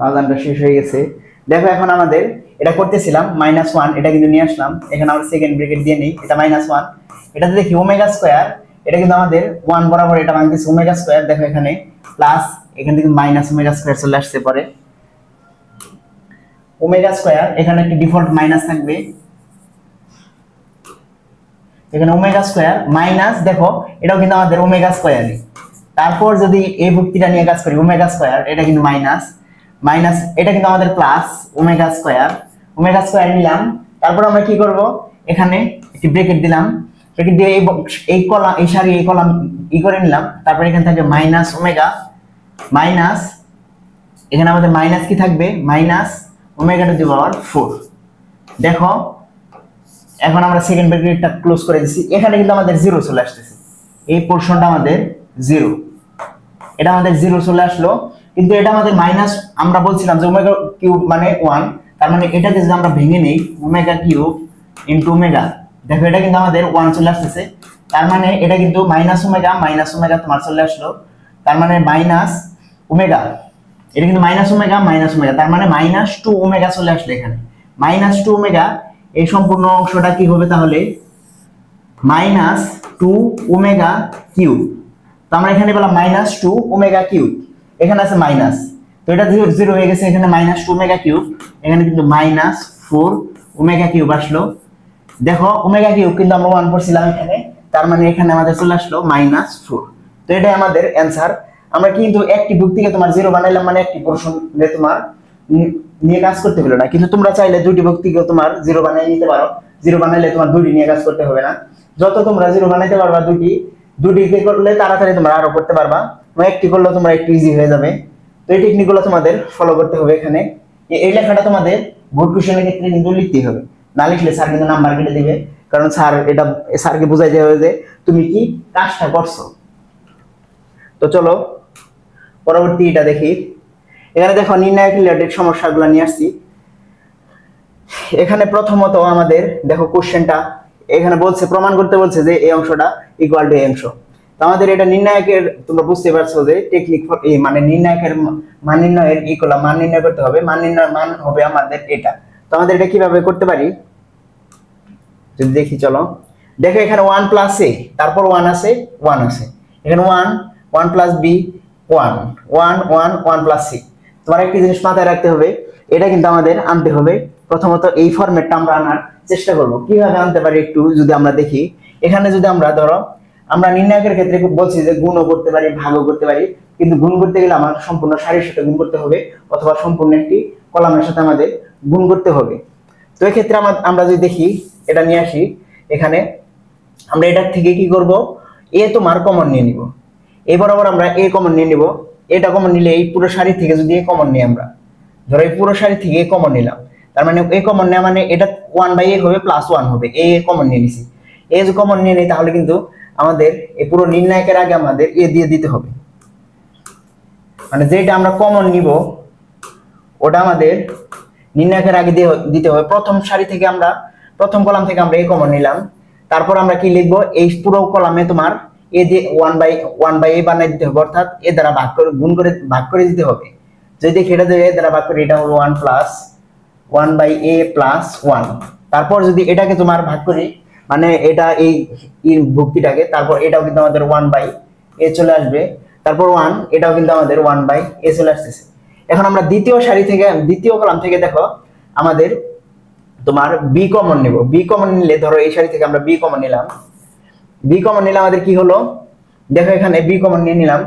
আজানটা শেষ হয়ে গেছে। দেখো এখন আমাদের এটা করতেছিলাম -1, এটা কিন্তু নিয়ে আসলাম এখানে, আমরা সেকেন্ড ব্র্যাকেট দিয়ে নেই, এটা -1, এটাতে দেখি ওমেগা স্কয়ার, এটা কিন্তু আমাদের 1 বরাবর এটা ভাঙতেছে ওমেগা স্কয়ার। দেখো এখানে প্লাস, এখান থেকে মাইনাস ওমেগা স্কয়ার চলে আসছে পরে ওমেগা স্কয়ার, এখানে একটা ডিফল্ট মাইনাস থাকবে, এখানে ওমেগা স্কয়ার মাইনাস, দেখো এটাও কিন্তু আমাদের ওমেগা স্কয়ারই। তারপর যদি এই ভুক্তিটা নিয়ে কাজ করি ওমেগা স্কয়ার, এটা কিন্তু মাইনাস, এটা কিন্তু আমাদের প্লাস ওমেগা স্কয়ার নিলাম। তারপর আমরা কি করব, এখানে একটি ব্র্যাকেট দিলাম, ব্র্যাকেট দিয়ে এই কলাম এই সারি এই কলাম করে নিলাম। তারপর এখানে থাকবে মাইনাস ওমেগা, মাইনাস এখানে আমাদের মাইনাস কি থাকবে, মাইনাস ওমেগা টু দি পাওয়ার 4। দেখো এখন আমরা সেকেন্ড ব্র্যাকেটটা ক্লোজ করে দিছি, এখানে কিন্তু আমাদের 0 চলে আসতেছে, এই পোরশনটা আমাদের 0, এটা আমাদের 0 চলে আসলো। কিন্তু এটা আমাদের মাইনাস, আমরা বলছিলাম যে ওমেগা কিউব মানে 1, তার মানে এটাকে যদি আমরা ভেঙে নেই ওমেগা কিউব ইনটু ওমেগা, দেখো এটা কিন্তু আমাদের 1 চলে আসতেছে, তার মানে এটা কিন্তু মাইনাস ওমেগা তোমার চলে আসলো, তার মানে মাইনাস ওমেগা, এটা কিন্তু মাইনাস ওমেগা, তার মানে -2 ওমেগা চলে আসলো এখানে, -2 ওমেগা। এই সম্পূর্ণ অংশটা কি হবে তাহলে, -2 ওমেগা কিউব। তো আমরা এখানে পেলাম -2 ওমেগা কিউব, এখানে আছে মাইনাস, তো এটা 0 হয়ে গেছে, এখানে -2 ওমেগা কিউব, এখানে কিন্তু -4 ওমেগা কিউব আসলো। দেখো ওমেগা কিউব কিন্তু আমরা 1 পড়ছিলাম এখানে, তার মানে এখানে আমাদের চলে আসলো -4। তো এটাই আমাদের অ্যানসার। আমরা কিন্তু একটি ভুক্তিকে তোমার 0 বানাইলাম, মানে একটি পোরশন তোমার নিয়ে কাজ করতে হলো না, কিন্তু তোমরা চাইলে দুটি ভুক্তিকে তোমার 0 বানিয়ে নিতে পারো। 0 বানাইলে তোমার দুটি নিয়ে কাজ করতে হবে না, যত তোমরা 0 বানাইতে পারবা দুটিকে করলে তাড়াতাড়ি তোমরা আরো করতে পারবা, একটি করলে তোমরা একটু ইজি হয়ে যাবে। তো এই টেকনিকগুলো তোমাদের ফলো করতে হবে। এখানে এই লেখাটা তোমাদের বোর্ড কোশ্চেনের ক্ষেত্রে কিন্তু লিখতেই হবে, না লিখলে স্যার কিন্তু নাম্বার কেটে দিবে, কারণ স্যারকে বোঝাই যাবে যে তুমি কি কাজটা করছো। তো চলো পরবর্তী এটা দেখি। এখানে দেখো নির্ণায়ক রিলেটেড সমস্যাগুলো নিয়ে আসছি। এখানে প্রথমত আমাদের দেখো কোশ্চেনটা এখানে বলছে, প্রমাণ করতে বলছে যে এই অংশটা ইকুয়াল টু এই অংশ। তো আমাদের এটা নির্ণায়কের, তোমরা বুঝতে পারছো যে টেকনিক মানে নির্ণায়কের মান নির্ণয়ের মান নির্ণয় করতে হবে। মান নির্ণয় মান হবে আমাদের এটা। তো আমাদের এটা কিভাবে করতে পারি যদি দেখি, চলো দেখো এখানে 1 প্লাস এ, তারপর 1 আছে 1 আছে, এখানে 1 1 প্লাস বি 1 1 1 1 প্লাস সি। তোমার একটা জিনিস মাথায় রাখতে হবে, এটা কিন্তু আমাদের আনতে হবে। প্রথমত এই ফরম্যাটটা আমরা আনার চেষ্টা করব। কিভাবে আনতে পারি একটু যদি আমরা দেখি, এখানে যদি আমরা ধরো আমরা নির্ণায়কের ক্ষেত্রে বলছি যে গুণও করতে পারি ভাগও করতে পারি, কিন্তু গুণ করতে গেলে আমার সম্পূর্ণ সারির সাথে গুণ করতে হবে অথবা সম্পূর্ণ একটি কলামের সাথে আমাদের গুণ করতে হবে। তো এই ক্ষেত্রে আমরা যদি দেখি এটা নিয়ে আসি, এখানে আমরা এটার থেকে কি করব, এ তোমার কমন নিয়ে নিব, এ বরাবর আমরা এ কমন নিয়ে নিব। এটা কমন নিলে এই পুরো সারি থেকে যদি এ কমন নিই, আমরা ধরো এই পুরো সারি থেকে এ কমন নিলাম, তার মানে এ কমন নেওয়া মানে এটা 1/a হবে প্লাস 1 হবে, এ কমন নিয়ে নিছি। এ যদি কমন নিয়ে নিই তাহলে কিন্তু আমাদের এই পুরো নির্ণায়কের আগে আমাদের এ দিয়ে দিতে হবে, মানে যেটা আমরা কমন নিব ওটা আমাদের নির্ণায়কের আগে দিয়ে দিতে হবে। প্রথম সারি থেকে আমরা প্রথম কলাম থেকে আমরা এ কমন নিলাম, তারপর আমরা কি লিখব, এই পুরো কলামে তোমার এ দিয়ে 1/a বানাই দিতে হবে, অর্থাৎ এ দ্বারা ভাগ করে গুণ করে ভাগ করে দিতে হবে। যদি এটা দিয়ে এ দ্বারা ভাগ করি, এটা হলো 1 প্লাস 1/a প্লাস 1। তারপর যদি এটাকে তোমার ভাগ করি, মানে এটা এই ভুক্তিটাকে, তারপর এটাও কিন্তু আমাদের 1/a চলে আসবে, তারপর 1, এটাও কিন্তু আমাদের 1/a চলে আসতেছে। এখন আমরা দ্বিতীয় সারি থেকে দ্বিতীয় কলাম থেকে দেখো আমাদের তোমার বি কমন নিব। বি কমন নিলে ধরো এই সারি থেকে আমরা বি কমন নিলাম, বি কমন নিলে আমাদের কি হলো, দেখো এখানে বি কমন নিয়ে নিলাম,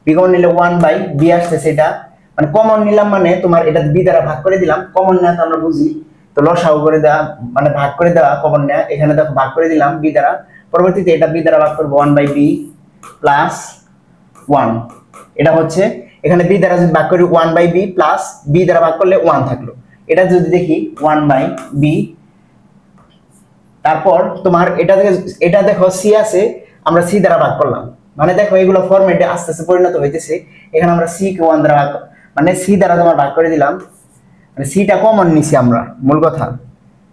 বি কমন নিলে 1/b আসতেছে। এটা মানে কমন নিলাম মানে তোমার এটা বি দ্বারা ভাগ করে দিলাম। কমন নেওয়া তো আমরা বুঝি, তো লসাগু করে দেওয়া মানে ভাগ করে দেওয়া কমন নেওয়া। এখানে দেখো ভাগ করে দিলাম বি দ্বারা, পরবর্তীতে এটা বি দ্বারা ভাগ করব 1/b প্লাস 1। এটা হচ্ছে এখানে বি দ্বারা যদি ভাগ করি 1/b প্লাস বি দ্বারা ভাগ করলে 1 থাকলো। এটা যদি দেখি 1/b, তারপর তোমার এটা দেখো সি আছে, আমরা সি দ্বারা ভাগ করলাম, মানে দেখো এগুলো ফরম্যাটে আস্তে আস্তে পরিণত হইতেছে। এখানে আমরা সি কে 1 দ্বারা ভাগ, মানে সি দ্বারা তোমার ভাগ করে দিলাম, মানে সিটা কমন নিছি আমরা। মূল কথা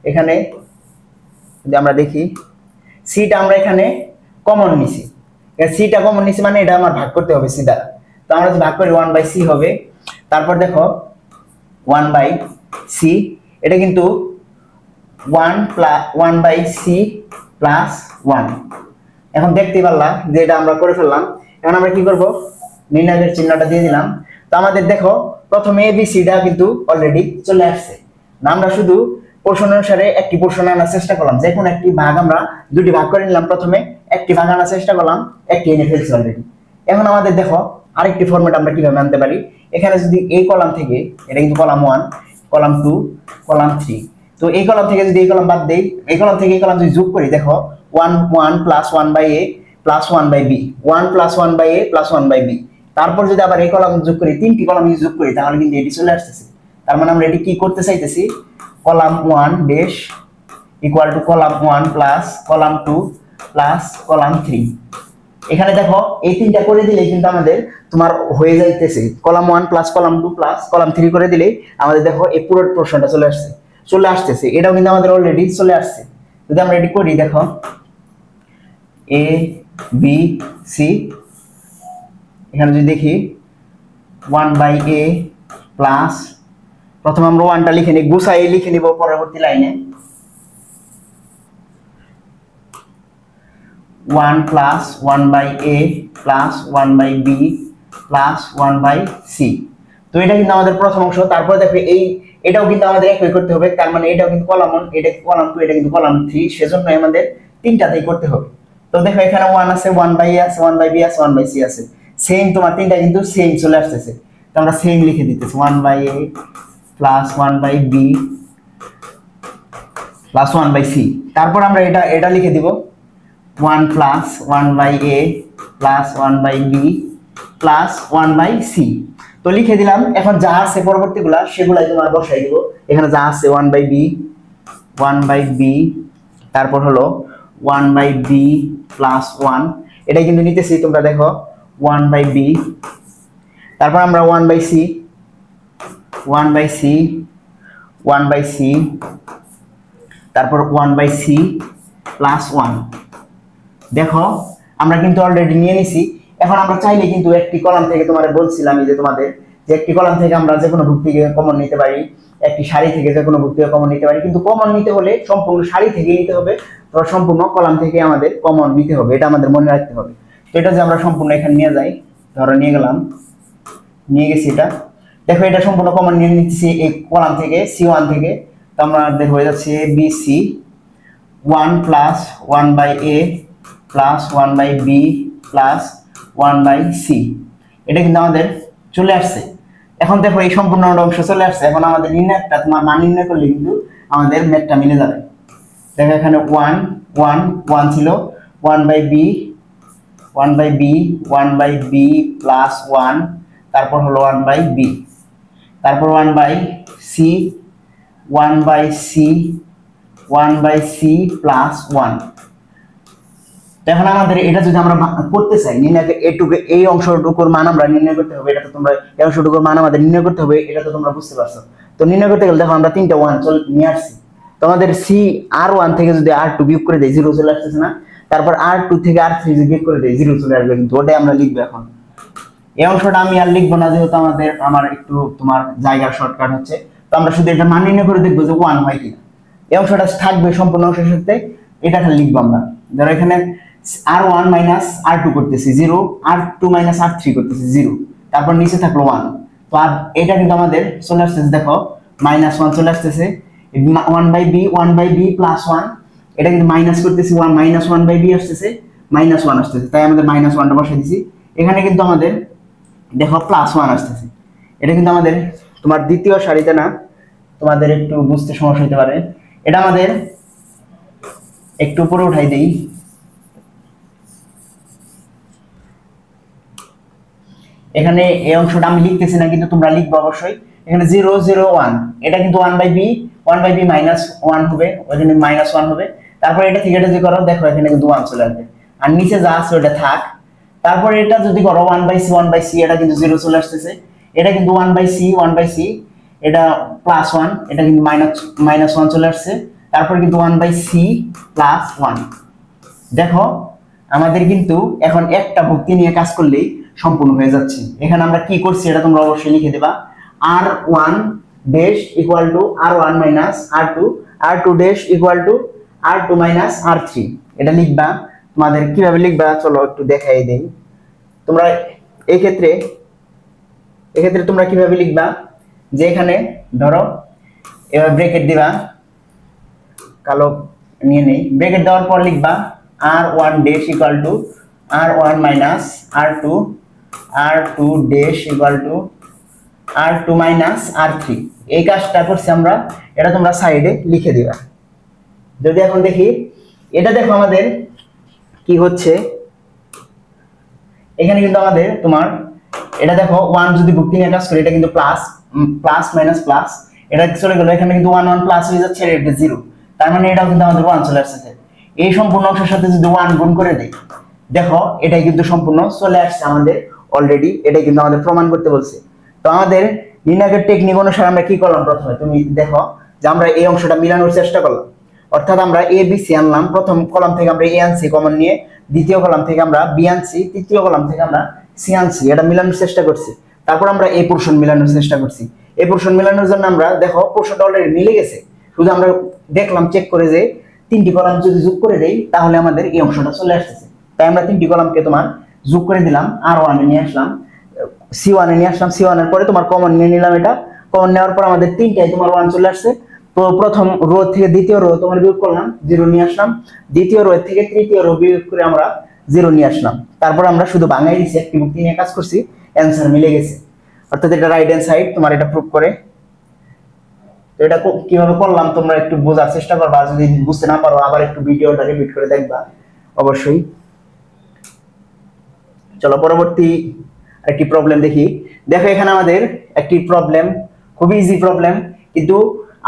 এখানে যদি আমরা দেখি, সিটা আমরা এখানে কমন নিছি, সিটা কমন নিছি মানে এটা আমার ভাগ করতে হবে সি দ্বারা। তো আমরা যদি ভাগ করি 1/c হবে, তারপর দেখো 1/c, এটা কিন্তু 1/c প্লাস 1। এখন দেখতে পারলাম যে এটা আমরা করে ফেললাম। এখন আমরা কি করব, নির্ণায়কের চিহ্নটা দিয়ে দিলাম। তো আমাদের দেখো প্রথমে এবিসিটা কিন্তু অলরেডি চলে আসছে না, আমরা শুধু পোর্শন অনুসারে একটি পোর্শন আনার চেষ্টা করলাম। যে কোনো একটি ভাগ আমরা দুটি ভাগ করে নিলাম, প্রথমে একটি ভাগ আনার চেষ্টা করলাম, একটি এনে ফেলছি অলরেডি। এখন আমাদের দেখো আরেকটি ফরম্যাট আমরা কিভাবে আনতে পারি। এখানে যদি এই কলাম থেকে, এটা কিন্তু কলাম 1, কলাম 2, কলাম 3, তো এই কলাম থেকে যদি এই কলাম বাদ দেই, এই কলাম থেকে এই কলাম যদি যোগ করি, দেখো 1 plus 1/a plus 1/b, 1 plus 1/a plus 1/b। তারপর যদি আবার এই কলাম যোগ করি, তিনটি কলাম যোগ করি, তাহলে কিন্তু এটি চলে আসতেছে। তার মানে আমরা এটি কি করতে চাইতেছি, column 1 dash equal two column 1 plus column 2 plus column 3। এখানে দেখো এই তিনটা করে দিলে কিন্তু আমাদের তোমার হয়ে যাইতেছে column 1 plus column 2 plus column 3 করে দিলে আমাদের দেখো এই পুরো প্রশ্নটা চলে আসতেছে। এটাও কিন্তু আমাদের অলরেডি চলে আসছে। যদি আমরা এটি করি, দেখো এ বি সি, এখানে যদি দেখি 1/a প্লাস, প্রথমে আমরা 1টা লিখে নিই, গুছাই লিখে নিব পরবর্তী লাইনে, 1 plus 1/a plus 1/b plus 1/c। তো এটা কিন্তু আমাদের প্রথম অংশ। তারপরে দেখো এটাও কিন্তু আমাদের একই করতে হবে, তার মানে এটাও কিন্তু কলাম 1, এটা কলাম 2, এটা কিন্তু কলাম 3, সেজন্য আমাদের তিনটাতেই করতে হবে। তো দেখো এখানে 1 আছে, 1/a আছে, 1/b আছে, 1/c আছে, সেম তোমার তিনটা কিন্তু সেম চলে আসতেছে। তো আমরা সেম লিখে দিতেছি 1/a plus 1/b plus 1/c। তারপর আমরা এটা লিখে দিব 1 plus 1/a plus 1/b plus 1/c। তো লিখে দিলাম। এখন যা আছে পরবর্তীগুলা সেগুলাই তোমার বসাই দিব। এখানে যা আছে 1/b, তারপর হলো 1/b প্লাস 1, এটা কিন্তু নিতেছি তোমরা দেখো 1/b, তারপর আমরা 1/c 1/c 1/c তারপর 1/c প্লাস 1। দেখো আমরা কিন্তু অলরেডি নিয়ে নিছি। এখন আমরা চাইলে কিন্তু একটি কলাম থেকে তোমাদের বলছিলাম যে তোমাদের যে একটি কলাম থেকে আমরা যে কোনো ভুক্তি কমন নিতে পারি, একটি সারি থেকে যে কোনো ভুক্তি কমন নিতে পারি, কিন্তু কমন নিতে হলে সম্পূর্ণ সারি থেকে নিতে হবে, তো সম্পূর্ণ কলাম থেকে আমাদের কমন নিতে হবে, এটা আমাদের মনে রাখতে হবে। তো এটা যে আমরা সম্পূর্ণ এখানে নিয়ে যাই, ধরো নিয়ে গেলাম, নিয়ে গেছি এটা। দেখো এটা সম্পূর্ণ কমন নিয়ে নিচ্ছি এই কলাম থেকে C1 থেকে, তো আমাদের হয়ে যাচ্ছে BC 1 plus 1/a plus 1/b plus 1/c। এটা কিন্তু আমাদের চলে আসছে। এখন দেখো এই সম্পূর্ণ অংশ চলে আসছে। এখন আমাদের নির্ণয়টা তোমার মান নির্ণয় করলে কিন্তু আমাদের ম্যাথটা মিলে যাবে। দেখো এখানে 1 1 1 ছিল, 1/b 1/b প্লাস 1, তারপর হলো 1/b, তারপর 1/c 1/c প্লাস 1। এখন আমাদের এটা যদি আমরা করতে চাই নির্ণয়, এটুকু এই অংশটুকুর মান আমরা নির্ণয় করতে হবে, এটা তো তোমরা এই অংশটুকুর মান আমাদের নির্ণয় করতে হবে, এটা তো তোমরা বুঝতে পারছো। তো নির্ণয় করতে গেলে দেখো আমরা 3টা 1 নিয়ে আসছি। তো আমাদের R1 থেকে যদি R2 বিয়োগ করে দেই 0 চলে আসতেছে না, তারপর R2 থেকে R3 যদি বিয়োগ করে দেই 0 চলে আসবে, কিন্তু ওটাই আমরা লিখবো। এখন এই অংশটা আমি আর লিখবো না, যেহেতু আমার একটু তোমার জায়গার শর্টকাট হচ্ছে। তো আমরা শুধু এটা মান নির্ণয় করে দেখবো যে 1 হয় কিনা। এই অংশটা থাকবে সম্পূর্ণ অংশের সাথে, এটা খালি লিখবো আমরা। ধরো এখানে R1 মাইনাস R2 করতেছি 0, R2 মাইনাস R3 করতেছি 0, তারপর নিচে থাকলো 1। তো আর এটা কিন্তু আমাদের চলে আসতেছে, দেখো -1 চলে আসতেছে। 1/b প্লাস 1, এটা কিন্তু মাইনাস করতেছি 1 -1/b আসতেছে, -1 আসতেছে, তাই আমাদের -1টা বসাই দিছি। এখানে কিন্তু আমাদের দেখো +1 আসতেছে। এটা কিন্তু আমাদের তোমার দ্বিতীয় সারিতে না, তোমাদের একটু বুঝতে সমস্যা হতে পারে। এটা আমাদের একটু উপরে উঠাই দেই। এখানে এই অংশটা আমি লিখতেছি না, কিন্তু তোমরা লিখবে অবশ্যই। এখানে 0 0 1, এটা কিন্তু 1/b -1 হবে, ওই জন্য -1 হবে। তারপর এটা থেকে এটা যদি করো, দেখো এখানে কিন্তু 1 চলে আসবে, আর নিচে যা আছে ওটা থাক। তারপর এটা যদি করো 1/c, এটা কিন্তু 0 চলে আসতেছে। এটা কিন্তু 1/c, এটা +1, এটা কিন্তু -1 চলে আসছে। তারপর কিন্তু 1/c + 1। দেখো আমাদের কিন্তু এখন একটা ভুক্তি নিয়ে কাজ করলেই সম্পূর্ণ হয়ে যাচ্ছে। এখানে আমরা কি করছি এটা তোমরা অবশ্যই লিখে দেবা। R1 dash equal two R1 minus R2, R2 dash equal two R2 minus R3, এটা লিখবা। তোমাদের কিভাবে লিখবা চলো একটু দেখাই দেই। তোমরা এই ক্ষেত্রে তোমরা কিভাবে লিখবা, যে এখানে ধরো এবার ব্র্যাকেট দিবা, কালো নিয়ে নেই, ব্র্যাকেট দেওয়ার পর লিখবা R1 dash equal two R1 minus R2, R2 dash equal two R2 minus R3। এই কাজটা করছি আমরা, এটা তোমরা সাইডে লিখে দিবা। যদি এখন দেখি এটা, দেখো আমাদের কি হচ্ছে। এখানে কিন্তু আমাদের তোমার এটা দেখো 1 যদি ভুক্তি নিয়ে কাজ করে, এটা কিন্তু প্লাস মাইনাস প্লাস, এটা চলে গেল। এখানে কিন্তু 1 1 প্লাস হয়ে যাচ্ছে, এটা 0, তার মানে এটাও কিন্তু আমাদের 1 চলে আসছে। এই সম্পূর্ণ অংশের সাথে যদি 1 গুণ করে দেই, দেখো এটাই কিন্তু সম্পূর্ণ চলে আসছে আমাদের অলরেডি। এটাই কিন্তু আমাদের প্রমাণ করতে বলছে। তো আমাদের নির্ণয়ের টেকনিক অনুসারে আমরা কি করলাম, প্রথমে তুমি দেখো যে আমরা এই অংশটা মিলানোর চেষ্টা করলাম। অর্থাৎ আমরা a b c আনলাম, প্রথম কলাম থেকে আমরা a আনছি কমন নিয়ে, দ্বিতীয় কলাম থেকে আমরা b আনছি, তৃতীয় কলাম থেকে আমরা c আনছি, এটা মিলানোর চেষ্টা করছি। তারপর আমরা এই পোরশন মিলানোর চেষ্টা করছি। এই পোরশন মিলানোর জন্য আমরা দেখো পোরশনটা অলরেডি মিলে গেছে, শুধু আমরা দেখলাম চেক করে যে 3টি কলাম যদি যোগ করে দেই তাহলে আমাদের এই অংশটা চলে আসতেছে। তাই আমরা 3টি কলামকে তোমার যোগ করে দিলাম, R1 এ নিয়ে আসলাম, C1 এ নিয়ে আসলাম, C1 এর পরে তোমার কমন নিয়ে নিলাম। এটা কমন নেওয়ার পর আমাদের 3টাই তোমার 1 চলে আসছে। তো প্রথম রো থেকে দ্বিতীয় রো তোমার বিয়োগ করলাম, 0 নিয়ে আসলাম। দ্বিতীয় রো থেকে তৃতীয় রো বিয়োগ করে আমরা 0 নিয়ে আসলাম। তারপর আমরা শুধু ভাঙাই দিয়েছি, একটি ভুক্তি নিয়ে কাজ করছি, অ্যানসার মিলে গেছে। অর্থাৎ এটা রাইট হ্যান্ড সাইড, তোমার এটা প্রুফ করে। তো এটা কিভাবে করলাম তোমরা একটু বোঝার চেষ্টা করবা, যদি বুঝতে না পারো আবার একটু ভিডিওটা রিপিট করে দেখবা অবশ্যই। চলো পরবর্তী একটি প্রবলেম দেখি। দেখো এখানে আমাদের একটি প্রবলেম, খুবই ইজি প্রবলেম, কিন্তু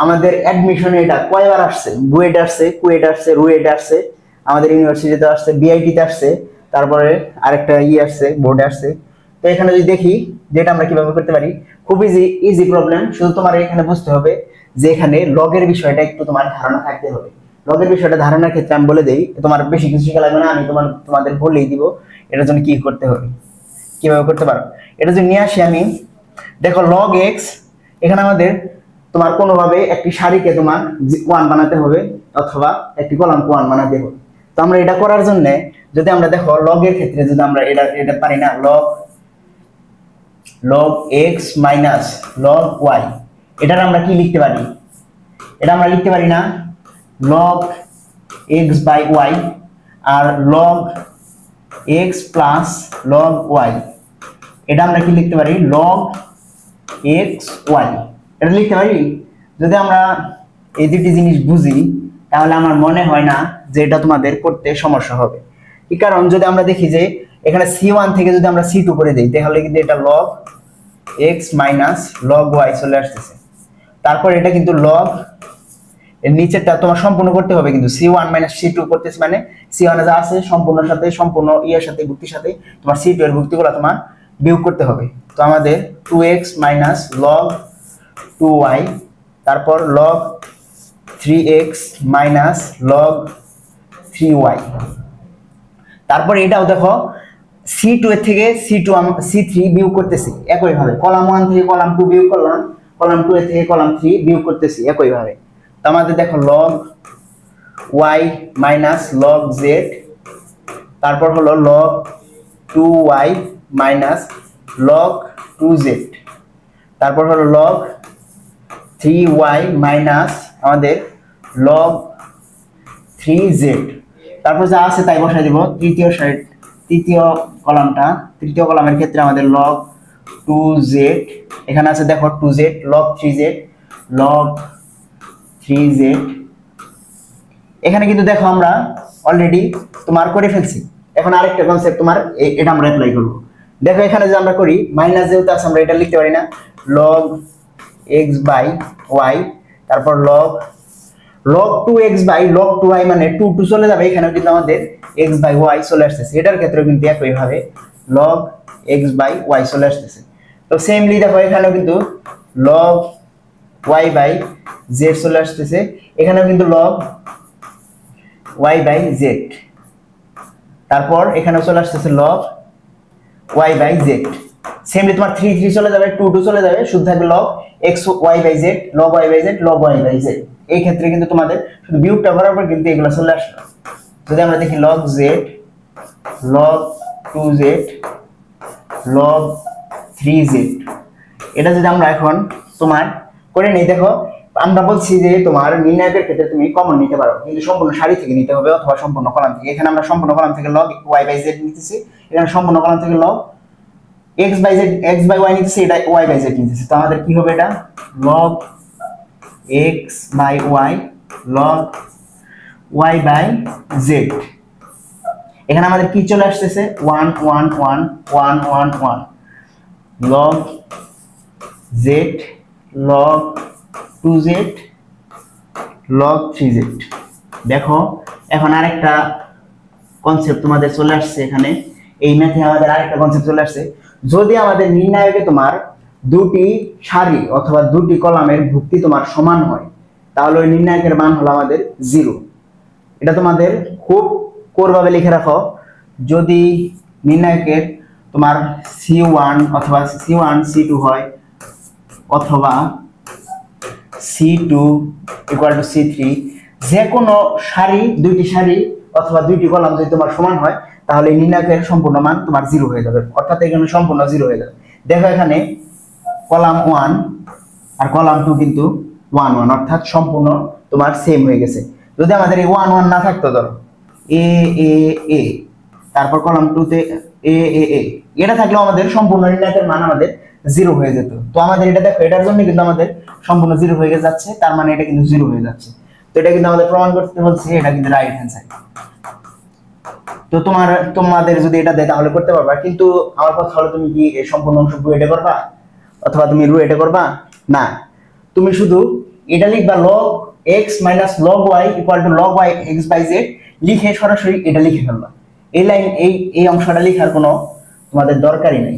আমাদের অ্যাডমিশনে এটা কয়বার আসছে, বুয়েট আসছে, কুয়েট আসছে, রুয়েট আসছে, আমাদের ইউনিভার্সিটিতে আসছে, বিআইটিতে আসছে, তারপরে আরেকটা আসছে বোর্ডে আসছে। তো এখানে যদি দেখি যে এটা আমরা কিভাবে করতে পারি, খুব ইজি প্রবলেম। শুধু তোমার এখানে বুঝতে হবে যে এখানে লগের বিষয়টা একটু তোমার ধারণা থাকতে হবে। লগের বিষয়টা ধারণার ক্ষেত্রে আমি বলে দেই, তোমার বেশি কিছু শেখা লাগবে না, আমি তোমাদের বলেই দিব এটার জন্য কি করতে হবে, কিভাবে করতে পারো। এটা যদি নিয়ে আসি আমি, দেখো লগ এক্স, এখানে আমাদের তোমার কোনোভাবে একটি সারিকে তোমার 1 বানাতে হবে অথবা একটি কলামকে 1 বানাতে হবে। তো আমরা এটা করার জন্য যদি আমরা দেখো লগের ক্ষেত্রে যদি আমরা এটা পারি না, log x minus log y, এটার আমরা কি লিখতে পারি, এটা আমরা লিখতে পারি না log x বাই y আর log x plus log y, এটা আমরা কি লিখতে পারি log x y, এটা লিখতে পারি। যদি আমরা এই দুটি জিনিস বুঝি তাহলে আমার মনে হয় না যে এটা তোমাদের করতে সমস্যা হবে। কি কারণ যদি আমরা দেখি যে এখানে c1 থেকে যদি আমরা c2 করে দেই তাহলে কিন্তু এটা log x minus log y চলে আসতেছে। তারপর এটা কিন্তু log এর নিচেরটা তোমার সম্পূর্ণ করতে হবে, কিন্তু c1 মাইনাস c2 করতেছে মানে c1 এ যা আছে সম্পূর্ণর সাথে সম্পূর্ণ এর সাথে ভুক্তির সাথে তোমার c2 এর ভুক্তিগুলো তোমার বিয়োগ করতে হবে। তো আমাদের 2x মাইনাস log 2y, তারপর log 3x minus log 3y, তারপর এটাও দেখো c2 এর থেকে c3 বিয়োগ করতেছি একই ভাবে, কলাম 1 থেকে কলাম 2 বিয়োগ করলাম, কলাম 2 এর থেকে কলাম 3 বিয়োগ করতেছি একই ভাবে। তো আমাদের দেখো log y minus log z, তারপর হলো log 2y minus log 2z, তারপর হলো log 3y মাইনাস আমাদের log 3z, তারপর যা আছে তাই বসাই দিব। তৃতীয় কলামের ক্ষেত্রে আমাদের log 2z, এখানে আছে দেখো 2z, log 3z, log 3z, এখানে কিন্তু দেখো আমরা অলরেডি তোমার করে ফেলছি। এখন আরেকটা কনসেপ্ট তোমার এটা আমরা অ্যাপ্লাই করব। দেখো এখানে যে আমরা করি মাইনাস যেহেতু আছে আমরা এটা লিখতে পারি না log x বাই y, তারপর log 2x by log 2y, মানে 2 চলে যাবে, এখানেও কিন্তু আমাদের x বাই y চলে আসতেছে। এটার ক্ষেত্রেও কিন্তু একই ভাবে log x বাই y চলে আসতেছে। তো সেমলি দেখো এখানেও কিন্তু log y বাই z চলে আসতেছে, এখানেও কিন্তু log y বাই z, তারপর এখানেও চলে আসতেছে log y বাই z। সেমলি তোমার 3 চলে যাবে, 2 চলে যাবে, শুধু থাকবে log x y by z, log y by z, log y by z। এই ক্ষেত্রে কিন্তু তোমাদের শুধু বিয়োগটা করার পর কিন্তু এগুলো চলে আসলো। যদি আমরা দেখি log z, log 2z, log 3z, এটা যদি আমরা এখন তোমার করে নেই, দেখো আমরা বলছি যে তোমার নির্ণায়কের ক্ষেত্রে তুমি কমন নিতে পারো, কিন্তু সম্পূর্ণ সারি থেকে নিতে হবে অথবা সম্পূর্ণ কলাম থেকে। এখানে আমরা সম্পূর্ণ কলাম থেকে log y বাই z নিতেছি, এখানে সম্পূর্ণ কলাম থেকে log x বাই y নিতেছি, এটা y বাই z নিতেছি। তো আমাদের কি হবে, এটা log x by y, log y by z। এখানে আমাদের কি চলে আসতেছে 1 1 1 1 1 1, log z, log 2z, log 3z। দেখো এখন আরেকটা কনসেপ্ট তোমাদের চলে আসছে এখানে, এই ম্যাথে আমাদের আরেকটা কনসেপ্ট চলে আসছে। যদি আমাদের নির্ণায়কে তোমার দুটি সারি অথবা দুটি কলামের ভুক্তি তোমার সমান হয় তাহলে ওই নির্ণায়কের মান হলো আমাদের 0। এটা তোমাদের খুব কোরভাবে লিখে রাখো। যদি নির্ণায়কের তোমার c1 অথবা c1 c2 হয় অথবা c2 ইকুয়াল টু c3, যে কোনো সারি, দুইটি সারি অথবা দুইটি কলাম যদি তোমার সমান হয় তাহলে নির্ণায়কের সম্পূর্ণ মান তোমার 0 হয়ে যাবে, অর্থাৎ এখানে সম্পূর্ণ 0 হয়ে যাবে। দেখো এখানে কলাম 1 আর কলাম 2 কিন্তু 1 1, অর্থাৎ সম্পূর্ণ তোমার সেম হয়ে গেছে। যদি আমাদের এই 1 1 না থাকতো, ধরো a a a, তারপর কলাম 2 তে a a a, এটা থাকলেও আমাদের সম্পূর্ণ নির্ণায়কের মান আমাদের 0 হয়ে যেত। তো আমাদের এটা দেখো এটার জন্য কিন্তু আমাদের সম্পূর্ণ 0 হয়ে যাচ্ছে, তার মানে এটা কিন্তু 0 হয়ে যাচ্ছে। তো এটা কিন্তু আমাদের প্রমাণ করতে বলছে এটা কিন্তু রাইট হ্যান্ড সাইড। তো তোমাদের যদি এটা দেয় তাহলে করতে পারবা, কিন্তু আমার কথা হলো তুমি কি এই সম্পূর্ণ অংশ রুয়েটে করবা অথবা তুমি রুয়েটে করবা না, তুমি শুধু এটা লিখবা log x minus log y equal to log y x by z, লিখে সরাসরি এটা লিখে ফেলবা। এই লাইন এই অংশটা লেখার কোনো তোমাদের দরকারই নেই।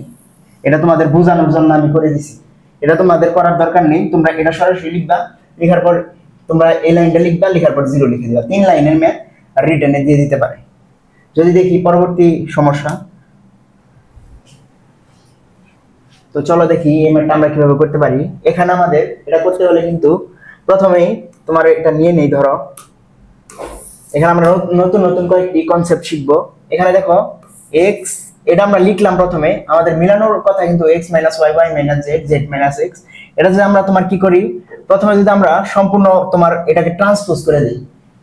এটা তোমাদের বোঝানোর জন্য আমি করে দিছি, এটা তোমাদের করার দরকার নেই, তোমরা এটা সরাসরি লিখবা, লেখার পর তোমরা এই লাইনটা লিখবা, লেখার পর 0 লিখে দিবা। 3 লাইনের ম্যাথ আর রিটেনে দিয়ে দিতে পারে। যদি দেখি পরবর্তী সমস্যা, তো চলো দেখি এই ম্যাথটা আমরা কিভাবে করতে পারি। এখানে আমাদের এটা করতে হলে কিন্তু প্রথমেই তোমার এটা নিয়ে নেই, ধরো এখানে আমরা নতুন নতুন কয়েকটি কনসেপ্ট শিখবো। এখানে দেখো x, এটা আমরা লিখলাম প্রথমে, আমাদের মিলানোর কথা কিন্তু x - y y - z z - x। এটা যদি আমরা তোমার কি করি, প্রথমে যদি আমরা সম্পূর্ণ তোমার এটাকে ট্রান্সপোজ করে দিই,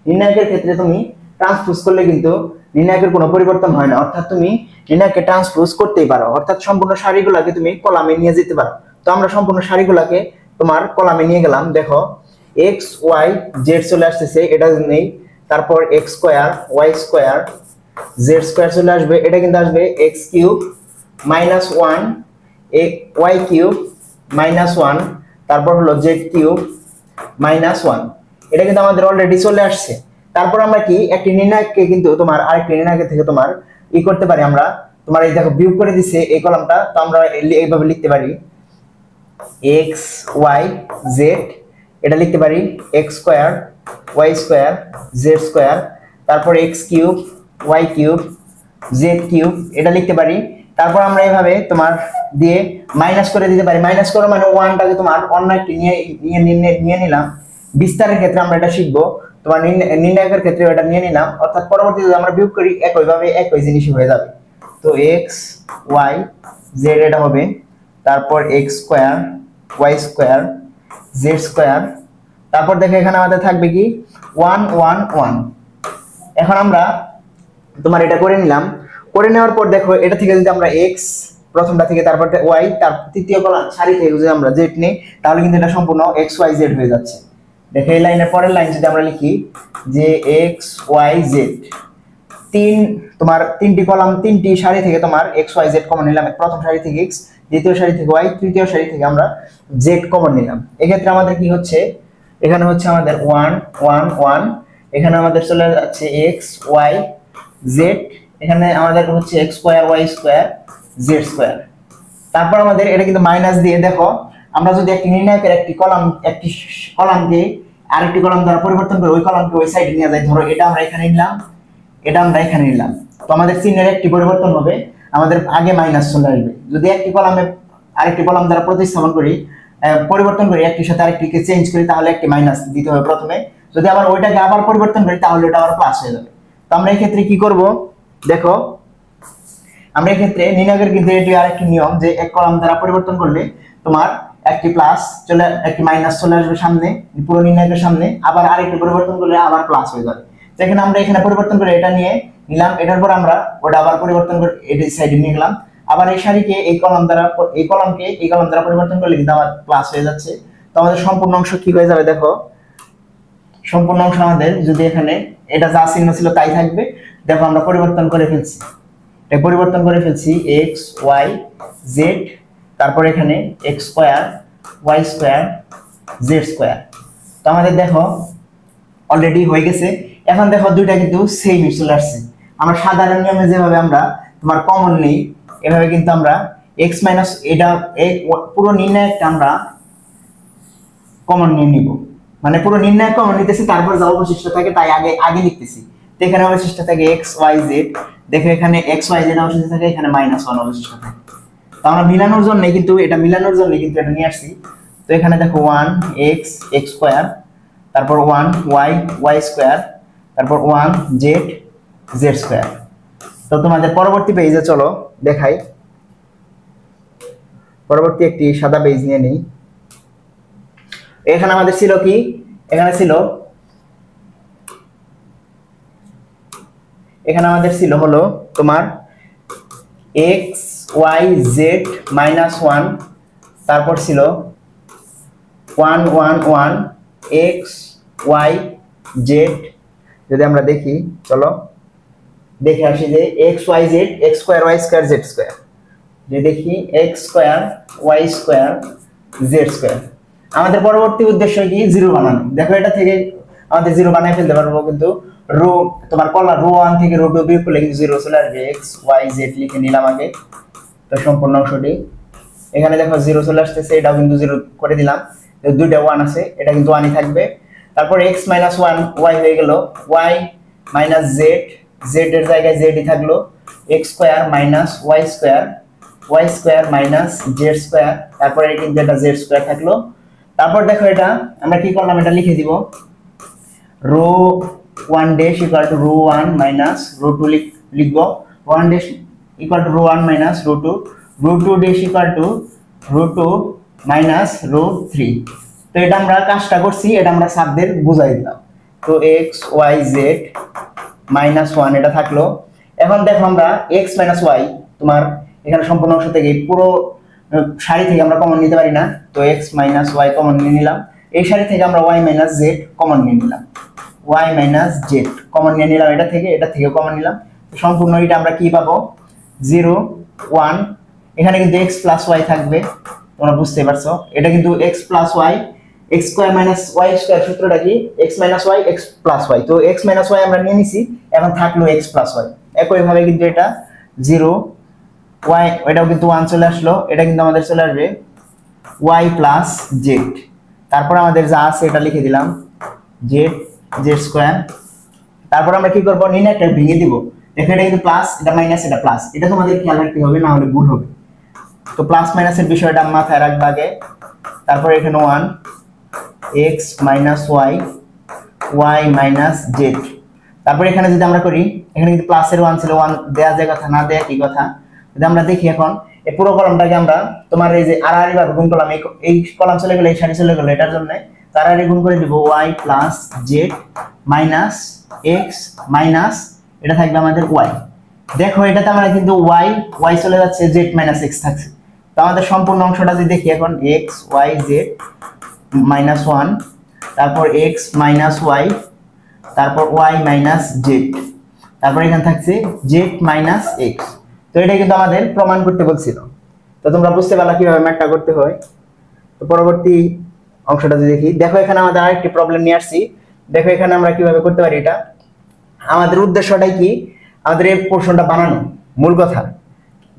নির্ণায়কের ক্ষেত্রে তুমি ট্রান্সপোজ করলে কিন্তু নির্ণায়কের কোনো পরিবর্তন হয় না, অর্থাৎ তুমি নির্ণায়ককে ট্রান্সপোজ করতেই পারো, অর্থাৎ সম্পূর্ণ সারিগুলোকে তুমি কলামে নিয়ে যেতে পারো। তো আমরা সম্পূর্ণ সারিগুলোকে তোমার কলামে নিয়ে গেলাম। দেখো x y z চলে আসতেছে, এটা নেই, তারপর x square y square z square চলে আসবে, এটা কিন্তু আসবে x cube minus 1 y cube minus 1, তারপর হলো z কিউব মাইনাস 1, এটা কিন্তু আমাদের অলরেডি চলে আসছে। তারপর আমরা কি একটি নির্ণায়ককে কিন্তু তোমার আরেকটি নির্ণায়কের থেকে তোমার ই করতে পারি, আমরা তোমার এই দেখো বিয়োগ করে দিছে এই কলামটা, তো আমরা এইভাবে লিখতে পারি x y z, এটা লিখতে পারি x square y square z square, তারপর x cube y cube z cube, এটা লিখতে পারি। তারপর আমরা এইভাবে তোমার দিয়ে মাইনাস করে দিতে পারি, মাইনাস করো মানে 1টাকে তোমার অন্য একটি নিয়ে নিলাম। বিস্তারের ক্ষেত্রে আমরা এটা শিখবো, তোমার নির্ণায়কের ক্ষেত্রে এটা নিয়ে নিলাম, অর্থাৎ পরবর্তীতে আমরা বিয়োগ করি একইভাবে একই জিনিসই হয়ে যাবে। তো x y z এটা হবে, তারপর x square y square z square, তারপর দেখো এখানে আমাদের থাকবে কি 1 1 1। এখন আমরা তোমার এটা করে নিলাম, করে নেওয়ার পর দেখো এটা থেকে যদি আমরা x প্রথমটা থেকে, তারপর y, তার তৃতীয় কলাম সারি থেকে যদি আমরা z নেই, তাহলে কিন্তু এটা সম্পূর্ণ x y z হয়ে যাচ্ছে। দেখো এই লাইনের পরের লাইন যদি আমরা লিখি যে x y z, তোমার তিনটি কলাম তিনটি সারি থেকে তোমার x y z কমন নিলাম, প্রথম সারি থেকে x, দ্বিতীয় সারি থেকে y, তৃতীয় সারি থেকে আমরা z কমন নিলাম। এক্ষেত্রে আমাদের কি হচ্ছে, এখানে হচ্ছে আমাদের 1 1 1, এখানে আমাদের চলে যাচ্ছে x y z, এখানে আমাদের হচ্ছে x square y square z square. তারপর আমাদের এটা কিন্তু মাইনাস দিয়ে, দেখো আমরা যদি একটি নির্ণায়কের একটি কলামকে আরেকটি কলাম দ্বারা পরিবর্তন করে ওই কলামকে ওই সাইডে নিয়ে যাই, ধরো এটা আমরা এখানে নিলাম, এটা আমরা এখানে নিলাম, তো আমাদের চিহ্নের একটি পরিবর্তন হবে, আমাদের আগে মাইনাস চলে আসবে। যদি একটি কলামে আরেকটি কলাম দ্বারা প্রতিস্থাপন করি, পরিবর্তন করি, একটির সাথে আরেকটিকে চেঞ্জ করি, তাহলে একটি মাইনাস দিতে হবে প্রথমে। যদি আবার ওইটাকে আবার পরিবর্তন করি, তাহলে ওটা আবার প্লাস হয়ে যাবে। তো আমরা এই ক্ষেত্রে কি করব, দেখো আমরা এই ক্ষেত্রে নির্ণায়কের কিন্তু এটি আরেকটি নিয়ম যে এক কলাম দ্বারা পরিবর্তন করলে তোমার একটি প্লাস চলে, একটি মাইনাস চলে আসবে সামনে পুরো নির্ণায়কের সামনে, আবার আরেকটি পরিবর্তন করলে আবার প্লাস হয়ে যাবে। যেখানে আমরা এখানে পরিবর্তন করে এটা নিয়ে নিলাম, এটার পর আমরা ওটা আবার পরিবর্তন করে এই সাইডে নিয়ে গেলাম, আবার এই সারিকে এই কলাম দ্বারা এই কলামকে এই কলাম দ্বারা পরিবর্তন করলে কিন্তু আবার প্লাস হয়ে যাচ্ছে। তো আমাদের সম্পূর্ণ অংশ কি হয়ে যাবে, দেখো সম্পূর্ণ অংশ আমাদের যদি এখানে এটা যা চিহ্ন ছিল তাই থাকবে। দেখো আমরা পরিবর্তন করে ফেলছি, এটা পরিবর্তন করে ফেলছি x y z, তারপর এখানে x square y square z square. তো আমাদের দেখো অলরেডি হয়ে গেছে। এখন দেখো দুইটা কিন্তু সেম চলে আসছে। আমরা সাধারণ নিয়মে যেভাবে আমরা তোমার কমন নেই, এভাবে কিন্তু আমরা x মাইনাস এটা পুরো নির্ণায়কটা আমরা কমন নিয়ে নিব, মানে পুরো নির্ণায়ক কমন নিতেছি, তারপর যা অবশিষ্ট থাকে তাই আগে লিখতেছি। তো এখানে অবশিষ্ট থাকে x y z, দেখো এখানে x y z অবশিষ্ট থাকে, এখানে -1 অবশিষ্ট থাকে। তো আমরা মিলানোর জন্য কিন্তু এটা নিয়ে আসছি। তো এখানে দেখো 1 x x স্কয়ার, তারপর 1 y y স্কয়ার, তারপর 1 z z স্কয়ার। তো তোমাদের পরবর্তী পেজে চলো দেখাই, পরবর্তী একটি সাদা পেজ নিয়ে নেই। এখানে আমাদের ছিল কি, এখানে আমাদের ছিল হলো তোমার x y z -1, তারপর ছিল 1 1 1 x y z। যদি আমরা দেখি, চলো দেখে আসি যে x y z x square y square z square, যে দেখি x square y square z square. আমাদের পরবর্তী উদ্দেশ্য কি, 0 বানানো। দেখো এটা থেকে আমাদের 0 বানিয়ে ফেলতে পারবো, কিন্তু রো তোমার কলা রো 1 থেকে রো 2 বিয়োগ করলে কিন্তু 0 চলে আসবে। x y z লিখে নিলাম আগে, তো সম্পূর্ণ অংশটি এখানে দেখো 0 চলে আসতেছে, এটাও কিন্তু 0 করে দিলাম, দুইটা 1 আছে, এটা কিন্তু 1ই থাকবে। তারপর x - 1 y হয়ে গেল y - z, z এর জায়গায় z ই থাকলো, x square - y square, y square - z square, তারপর এটা কিন্তু এটা z স্কয়ার থাকলো। তারপর দেখো এটা আমরা কি করলাম, এটা লিখে দিব row 1 dash equal to row 1 minus row 2 লিখব, 1 dash equal to row 1 minus row 2, row 2 dash equal to row 2 minus row 3। তো এটা আমরা কাজটা করছি, এটা আমরা সাবদের বুঝাই দিলাম। তো x y z মাইনাস 1 এটা থাকলো। এখন দেখো আমরা x মাইনাস y, তোমার এখানে সম্পূর্ণ অংশ থেকে পুরো সারি থেকে আমরা কমন নিতে পারি না, তো x মাইনাস y কমন নিয়ে নিলাম। এই সারি থেকে আমরা y মাইনাস z কমন নিয়ে নিলাম, y মাইনাস z কমন নিয়ে নিলাম, এটা থেকে কমন নিলাম। তো সম্পূর্ণ এটা আমরা কি পাবো 0 1, এখানে কিন্তু x প্লাস y থাকবে, তোমরা বুঝতে পারছো, এটা কিন্তু x plus y, x square minus y square সূত্রটা কি x minus y x plus y, তো x মাইনাস y আমরা নিয়ে নিছি, এখন থাকলো x প্লাস y। একই ভাবে কিন্তু এটা 0 y, এটাও কিন্তু 1 চলে আসলো, এটা কিন্তু আমাদের চলে আসবে y প্লাস z। তারপর আমাদের যা আছে এটা লিখে দিলাম z স্কয়ার। তারপর আমরা কি করব, নির্ণয়টা ভেঙে দিব, দেখো এটা কিন্তু প্লাস, এটা মাইনাস, এটা প্লাস, এটা তোমাদের খেয়াল রাখতে হবে, না হলে ভুল হবে। তো প্লাস মাইনাসের বিষয়টা মাথায় রাখবা আগে। তারপর এখানে 1 x minus y y minus z। তারপর এখানে যদি আমরা করি, এখানে কিন্তু প্লাসের 1 ছিল, 1 দেয়া যায় কথা, না দেয়া কি কথা। যদি আমরা দেখি এখন এই পুরো কলামটাকে আমরা তোমার এই যে আড়াআড়ি ভাবে গুণ করলাম, এই কলাম চলে গেল, এই সারি চলে গেল, এটার জন্য আড়াআড়ি গুণ করে দিব y plus z minus x minus এটা থাকবে আমাদের y। দেখো এটাতে আমরা কিন্তু y চলে যাচ্ছে, z মাইনাস x থাকছে। তো আমাদের সম্পূর্ণ অংশটা যদি দেখি এখন x y z মাইনাস 1, তারপর x মাইনাস y, তারপর y মাইনাস z, তারপর এখানে থাকছে z মাইনাস x। তো এটা কিন্তু আমাদের প্রমাণ করতে বলছিল। তো তোমরা বুঝতে পারলা কিভাবে ম্যাথটা করতে হয়। তো পরবর্তী অংশটা যদি দেখি, দেখো এখানে আমাদের আরেকটি প্রবলেম নিয়ে আসছি। দেখো এখানে আমরা কিভাবে করতে পারি, এটা আমাদের উদ্দেশ্যটাই কি, আমাদের এই পোর্শনটা বানানো, মূল কথা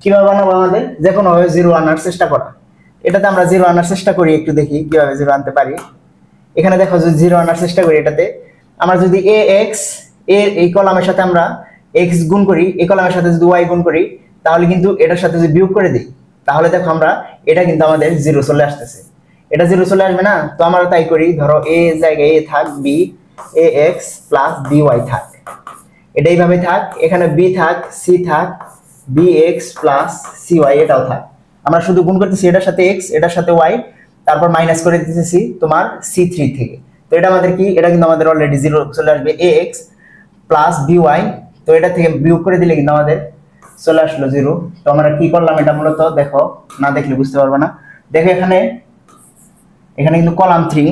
কিভাবে বানাবো, আমাদের যে কোনো ভাবে 0 আনার চেষ্টা করা। এটাতে আমরা 0 আনার চেষ্টা করি, একটু দেখি কিভাবে 0 আনতে পারি। এখানে দেখো যদি 0 আনার চেষ্টা করি, এটাতে আমরা যদি ax এর এই কলামের সাথে আমরা x গুণ করি, এই কলামের সাথে যদি y গুণ করি, তাহলে কিন্তু এটার সাথে যদি বিয়োগ করে দিই, তাহলে দেখো আমরা এটা কিন্তু আমাদের 0 চলে আসতেছে, এটা 0 চলে আসবে না। তো আমরা তাই করি, ধরো a জায়গায় a থাক, b ax প্লাস by থাক, এটা এইভাবে থাক, এখানে b থাক, c থাক, bx প্লাস cy এটাও থাক। আমরা শুধু গুণ করতেছি এটার সাথে x, এটার সাথে y, তারপর মাইনাস করে দিতেছি তোমার c3 থেকে। তো এটা আমাদের কি, এটা কিন্তু আমাদের অলরেডি 0 চলে আসবে, ax প্লাস by। তো এটা থেকে বিয়োগ করে দিলে কিন্তু আমাদের চলে আসলো 0। তো আমরা কি করলাম, এটা মূলত দেখো, না দেখলে বুঝতে পারবো না। দেখো এখানে কিন্তু কলাম 3,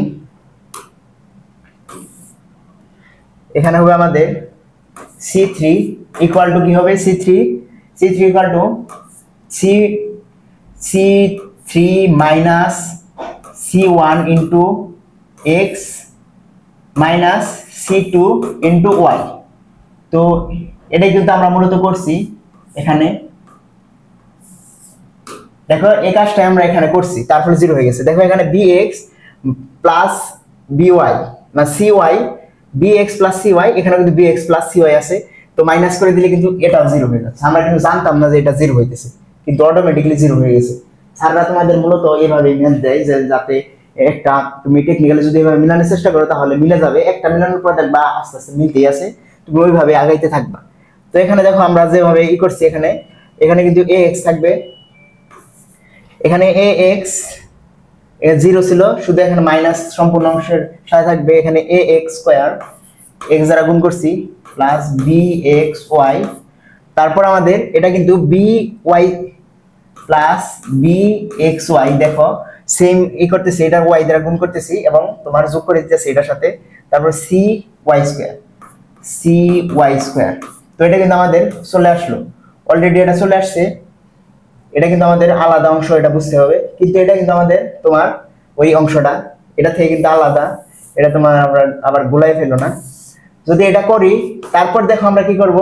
এখানে হবে আমাদের c3 ইকুয়াল টু কি হবে, c3 equal to c3 minus c1 into x minus c2 into y। তো এটাই কিন্তু আমরা মূলত করছি এখানে, দেখো এই কাজটা আমরা এখানে করছি, তারপরে 0 হয়ে গেছে। দেখো এখানে bx প্লাস by না cy, bx প্লাস cy, এখানে কিন্তু bx প্লাস cy আছে। তো মাইনাস করে দিলে কিন্তু এটাও 0 হয়ে যাচ্ছে। আমরা কিন্তু জানতাম না যে এটা 0 হইতেছে, কিন্তু অটোমেটিক্যালি 0 হয়ে গেছে। স্যাররা তোমাদের মূলত এইভাবে মেথ দেয় যে যাতে একটা তুমি টেকনিক্যালি যদি এভাবে মিলানোর চেষ্টা করো তাহলে মিলে যাবে, একটা মিলানোর পর দেখবা আস্তে আস্তে মিলতেই আছে, তুমি ওইভাবে আগাইতে থাকবা। তো এখানে দেখো আমরা যেভাবে করছি, এখানে কিন্তু ax থাকবে, এখানে ax 0 ছিল, শুধু এখানে মাইনাস সম্পূর্ণ অংশের সাথে থাকবে, এখানে ax স্কয়ার, x দ্বারা গুণ করছি প্লাস bxy। তারপর আমাদের এটা কিন্তু by প্লাস bxy, দেখো সেম করতেছি, এটা y দ্বারা গুণ করতেছি এবং তোমার যোগ করে দিতেছি এটার সাথে, তারপর cy স্কয়ার। তো এটা কিন্তু আমাদের চলে আসলো, অলরেডি এটা চলে আসছে। এটা কিন্তু আমাদের আলাদা অংশ, এটা বুঝতে হবে, কিন্তু এটা কিন্তু আমাদের তোমার ওই অংশটা এটা থেকে কিন্তু আলাদা, এটা তোমার আমরা আবার গুলাই ফেলো না। যদি এটা করি, তারপর দেখো আমরা কি করব,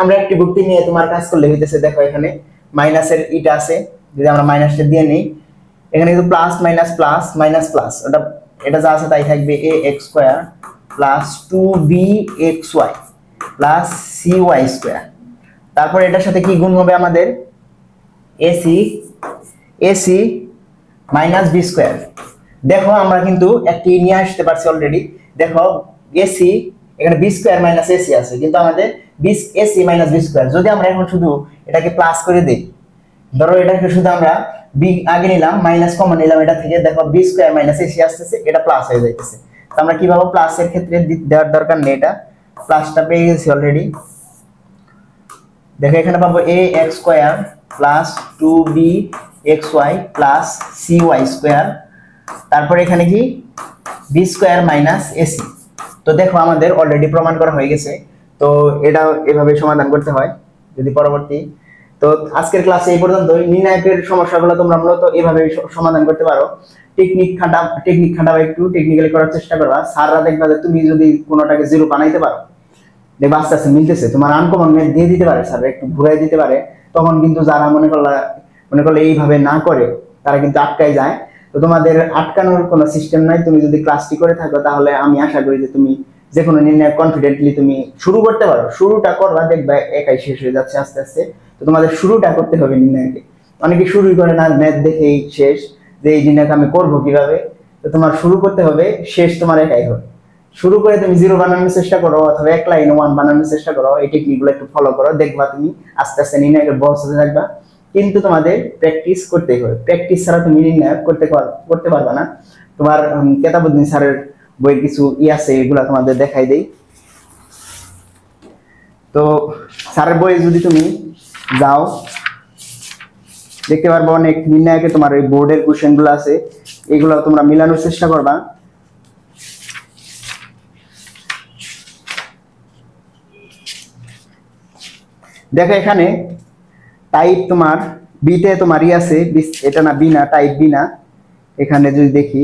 আমরা একটি ভুক্তি নিয়ে তোমার কাজ করলে হইতেছে। দেখো এখানে মাইনাসের ইটা আছে, যদি আমরা মাইনাসটা দিয়ে নিই, এখানে কিন্তু plus minus plus minus plus, এটা যা আছে তাই থাকবে, a x square plus 2bxy plus cy square. তারপর এটার সাথে কি গুণ হবে আমাদের, ac মাইনাস বি স্কোয়ার। দেখো আমরা কিন্তু একটি নিয়ে আসতে পারছি অলরেডি। দেখো এসি এখানে বি স্কোয়ার মাইনাস এসি আছে, কিন্তু আমাদের এসি মাইনাস বি স্কোয়ার। যদি আমরা এখন শুধু এটাকে প্লাস করে দিই, ধরো এটাকে শুধু আমরা বি আগে নিলাম, মাইনাস কমন নিলাম এটা থেকে, দেখো বি স্কোয়ার মাইনাস এসি আসতেছে, এটা প্লাস হয়ে যাইতেছে। তো আমরা কি ভাবো, প্লাসের ক্ষেত্রে দেওয়ার দরকার নেই, এটা প্লাসটা পেয়ে গেছি অলরেডি। দেখো এখানে পাবো a x square plus 2bxy plus cy square. তারপর এখানে কি বি স্কোয়ার মাইনাস এসি। তো দেখো আমাদের অলরেডি প্রমাণ করা হয়ে গেছে। তো এটা এভাবে সমাধান করতে হয় যদি পরবর্তী। তো আজকের ক্লাসে এই পর্যন্তই। নির্ণায়কের সমস্যাগুলো তোমরা মূলত এভাবে সমাধান করতে পারো। টেকনিক খাটাবা, একটু টেকনিক্যালি করার চেষ্টা করবা। স্যাররা দেখবা যে তুমি যদি কোনোটাকে জিরো বানাইতে পারো, দেখবা আস্তে আস্তে মিলতেছে, তোমার আনকমন ম্যাথ দিয়ে দিতে পারে স্যার, একটু ঘুরাই দিতে পারে। তখন কিন্তু যারা মনে করলে এইভাবে না করে, তারা কিন্তু আটকায় যায়। তো তোমাদের আটকানোর কোনো সিস্টেম নাই। তুমি যদি ক্লাসটি করে থাকো, তাহলে আমি আশা করি যে তুমি যে কোনো নির্ণয় কনফিডেন্টলি তুমি শুরু করতে পারো। শুরুটা করবা, দেখবা একাই শেষ হয়ে যাচ্ছে আস্তে আস্তে। তো তোমাদের শুরুটা করতে হবে নির্ণয়কে। অনেকে শুরুই করে না, ম্যাথ দেখেই শেষ, যে এই নির্ণয়কে আমি করবো কিভাবে। তো তোমার শুরু করতে হবে, শেষ তোমার একাই হবে। শুরু করে তুমি জিরো বানানোর চেষ্টা করো, অথবা এক লাইন 1 বানানোর চেষ্টা করো। এই টেকনিকগুলো একটু ফলো করো, দেখবা তুমি আস্তে আস্তে নির্ণয়কের বস হতে থাকবা। কিন্তু তোমাদের প্র্যাকটিস করতেই হবে। প্র্যাকটিস ছাড়া তুমি নির্ণয় করতে পারবে না। তোমার কেতাবুদ্দিন স্যারের বইয়ের কিছু আছে, এগুলা তোমাদের দেখাই দেই। তো স্যারের বই যদি তুমি যাও, দেখতে পারবো অনেক নির্ণায়কে তোমার এই বোর্ডের কোশ্চেন গুলো আছে, এগুলো তোমরা মিলানোর চেষ্টা করবা। দেখো এখানে টাইপ তোমার বিতে তোমার আছে, এটা না বি না, টাইপ বি না। এখানে যদি দেখি,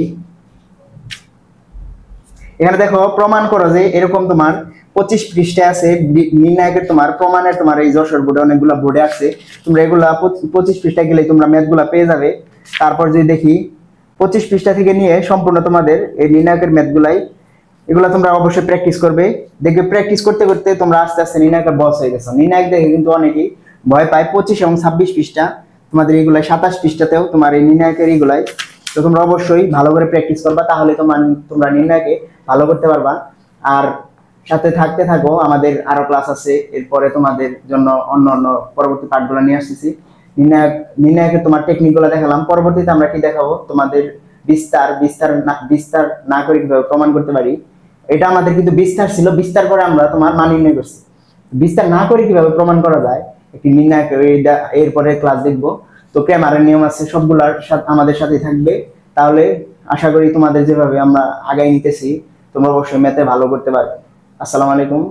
এখানে দেখো প্রমাণ করো যে এরকম তোমার 25 পৃষ্ঠা আছে নির্ণায়কের তোমার প্রমাণের। তোমার এই যশোর বোর্ডে অনেকগুলো বোর্ডে আছে, তোমরা এগুলা 25 পৃষ্ঠা গেলে তোমরা ম্যাথগুলা পেয়ে যাবে। তারপর যদি দেখি 25 পৃষ্ঠা থেকে নিয়ে সম্পূর্ণ তোমাদের এই নির্ণায়কের ম্যাথগুলাই, এগুলা তোমরা অবশ্যই প্র্যাকটিস করবে। দেখবে প্র্যাকটিস করতে করতে তোমরা আস্তে আস্তে নির্ণায়কের বস হয়ে গেছো। নির্ণায়ক দেখে কিন্তু অনেকেই ভয় পায়। 25 এবং 26 পৃষ্ঠা তোমাদের এইগুলাই, 27 পৃষ্ঠাতেও তোমার এই নির্ণায়কের এইগুলাই। তো তোমরা অবশ্যই ভালো করে প্র্যাকটিস করবা, তাহলে তোমরা নির্ণায়কে ভালো করতে পারবা। আর সাথে থাকতে থাকো, আমাদের আরো ক্লাস আছে। এরপরে তোমাদের জন্য অন্য পরবর্তী পার্টগুলো নিয়ে আসতেছি। নির্ণায়কের তোমার টেকনিকগুলো দেখালাম। পরবর্তীতে আমরা কি দেখাবো, তোমাদের বিস্তার না করে কিভাবে প্রমাণ করতে পারি। এটা আমাদের কিন্তু বিস্তার ছিল, বিস্তার করে আমরা তোমার মান নির্ণয় করছি। বিস্তার না করে কিভাবে প্রমাণ করা যায় একটি নির্ণায়ক, এরপরে ক্লাস দেখবো। তো ক্র্যামারের নিয়ম আছে, সবগুলার আমাদের সাথে থাকবে। তাহলে আশা করি তোমাদের যেভাবে আমরা আগায় নিতেছি, তোমরা অবশ্যই ম্যাথে ভালো করতে পারবে। আসসালামু আলাইকুম।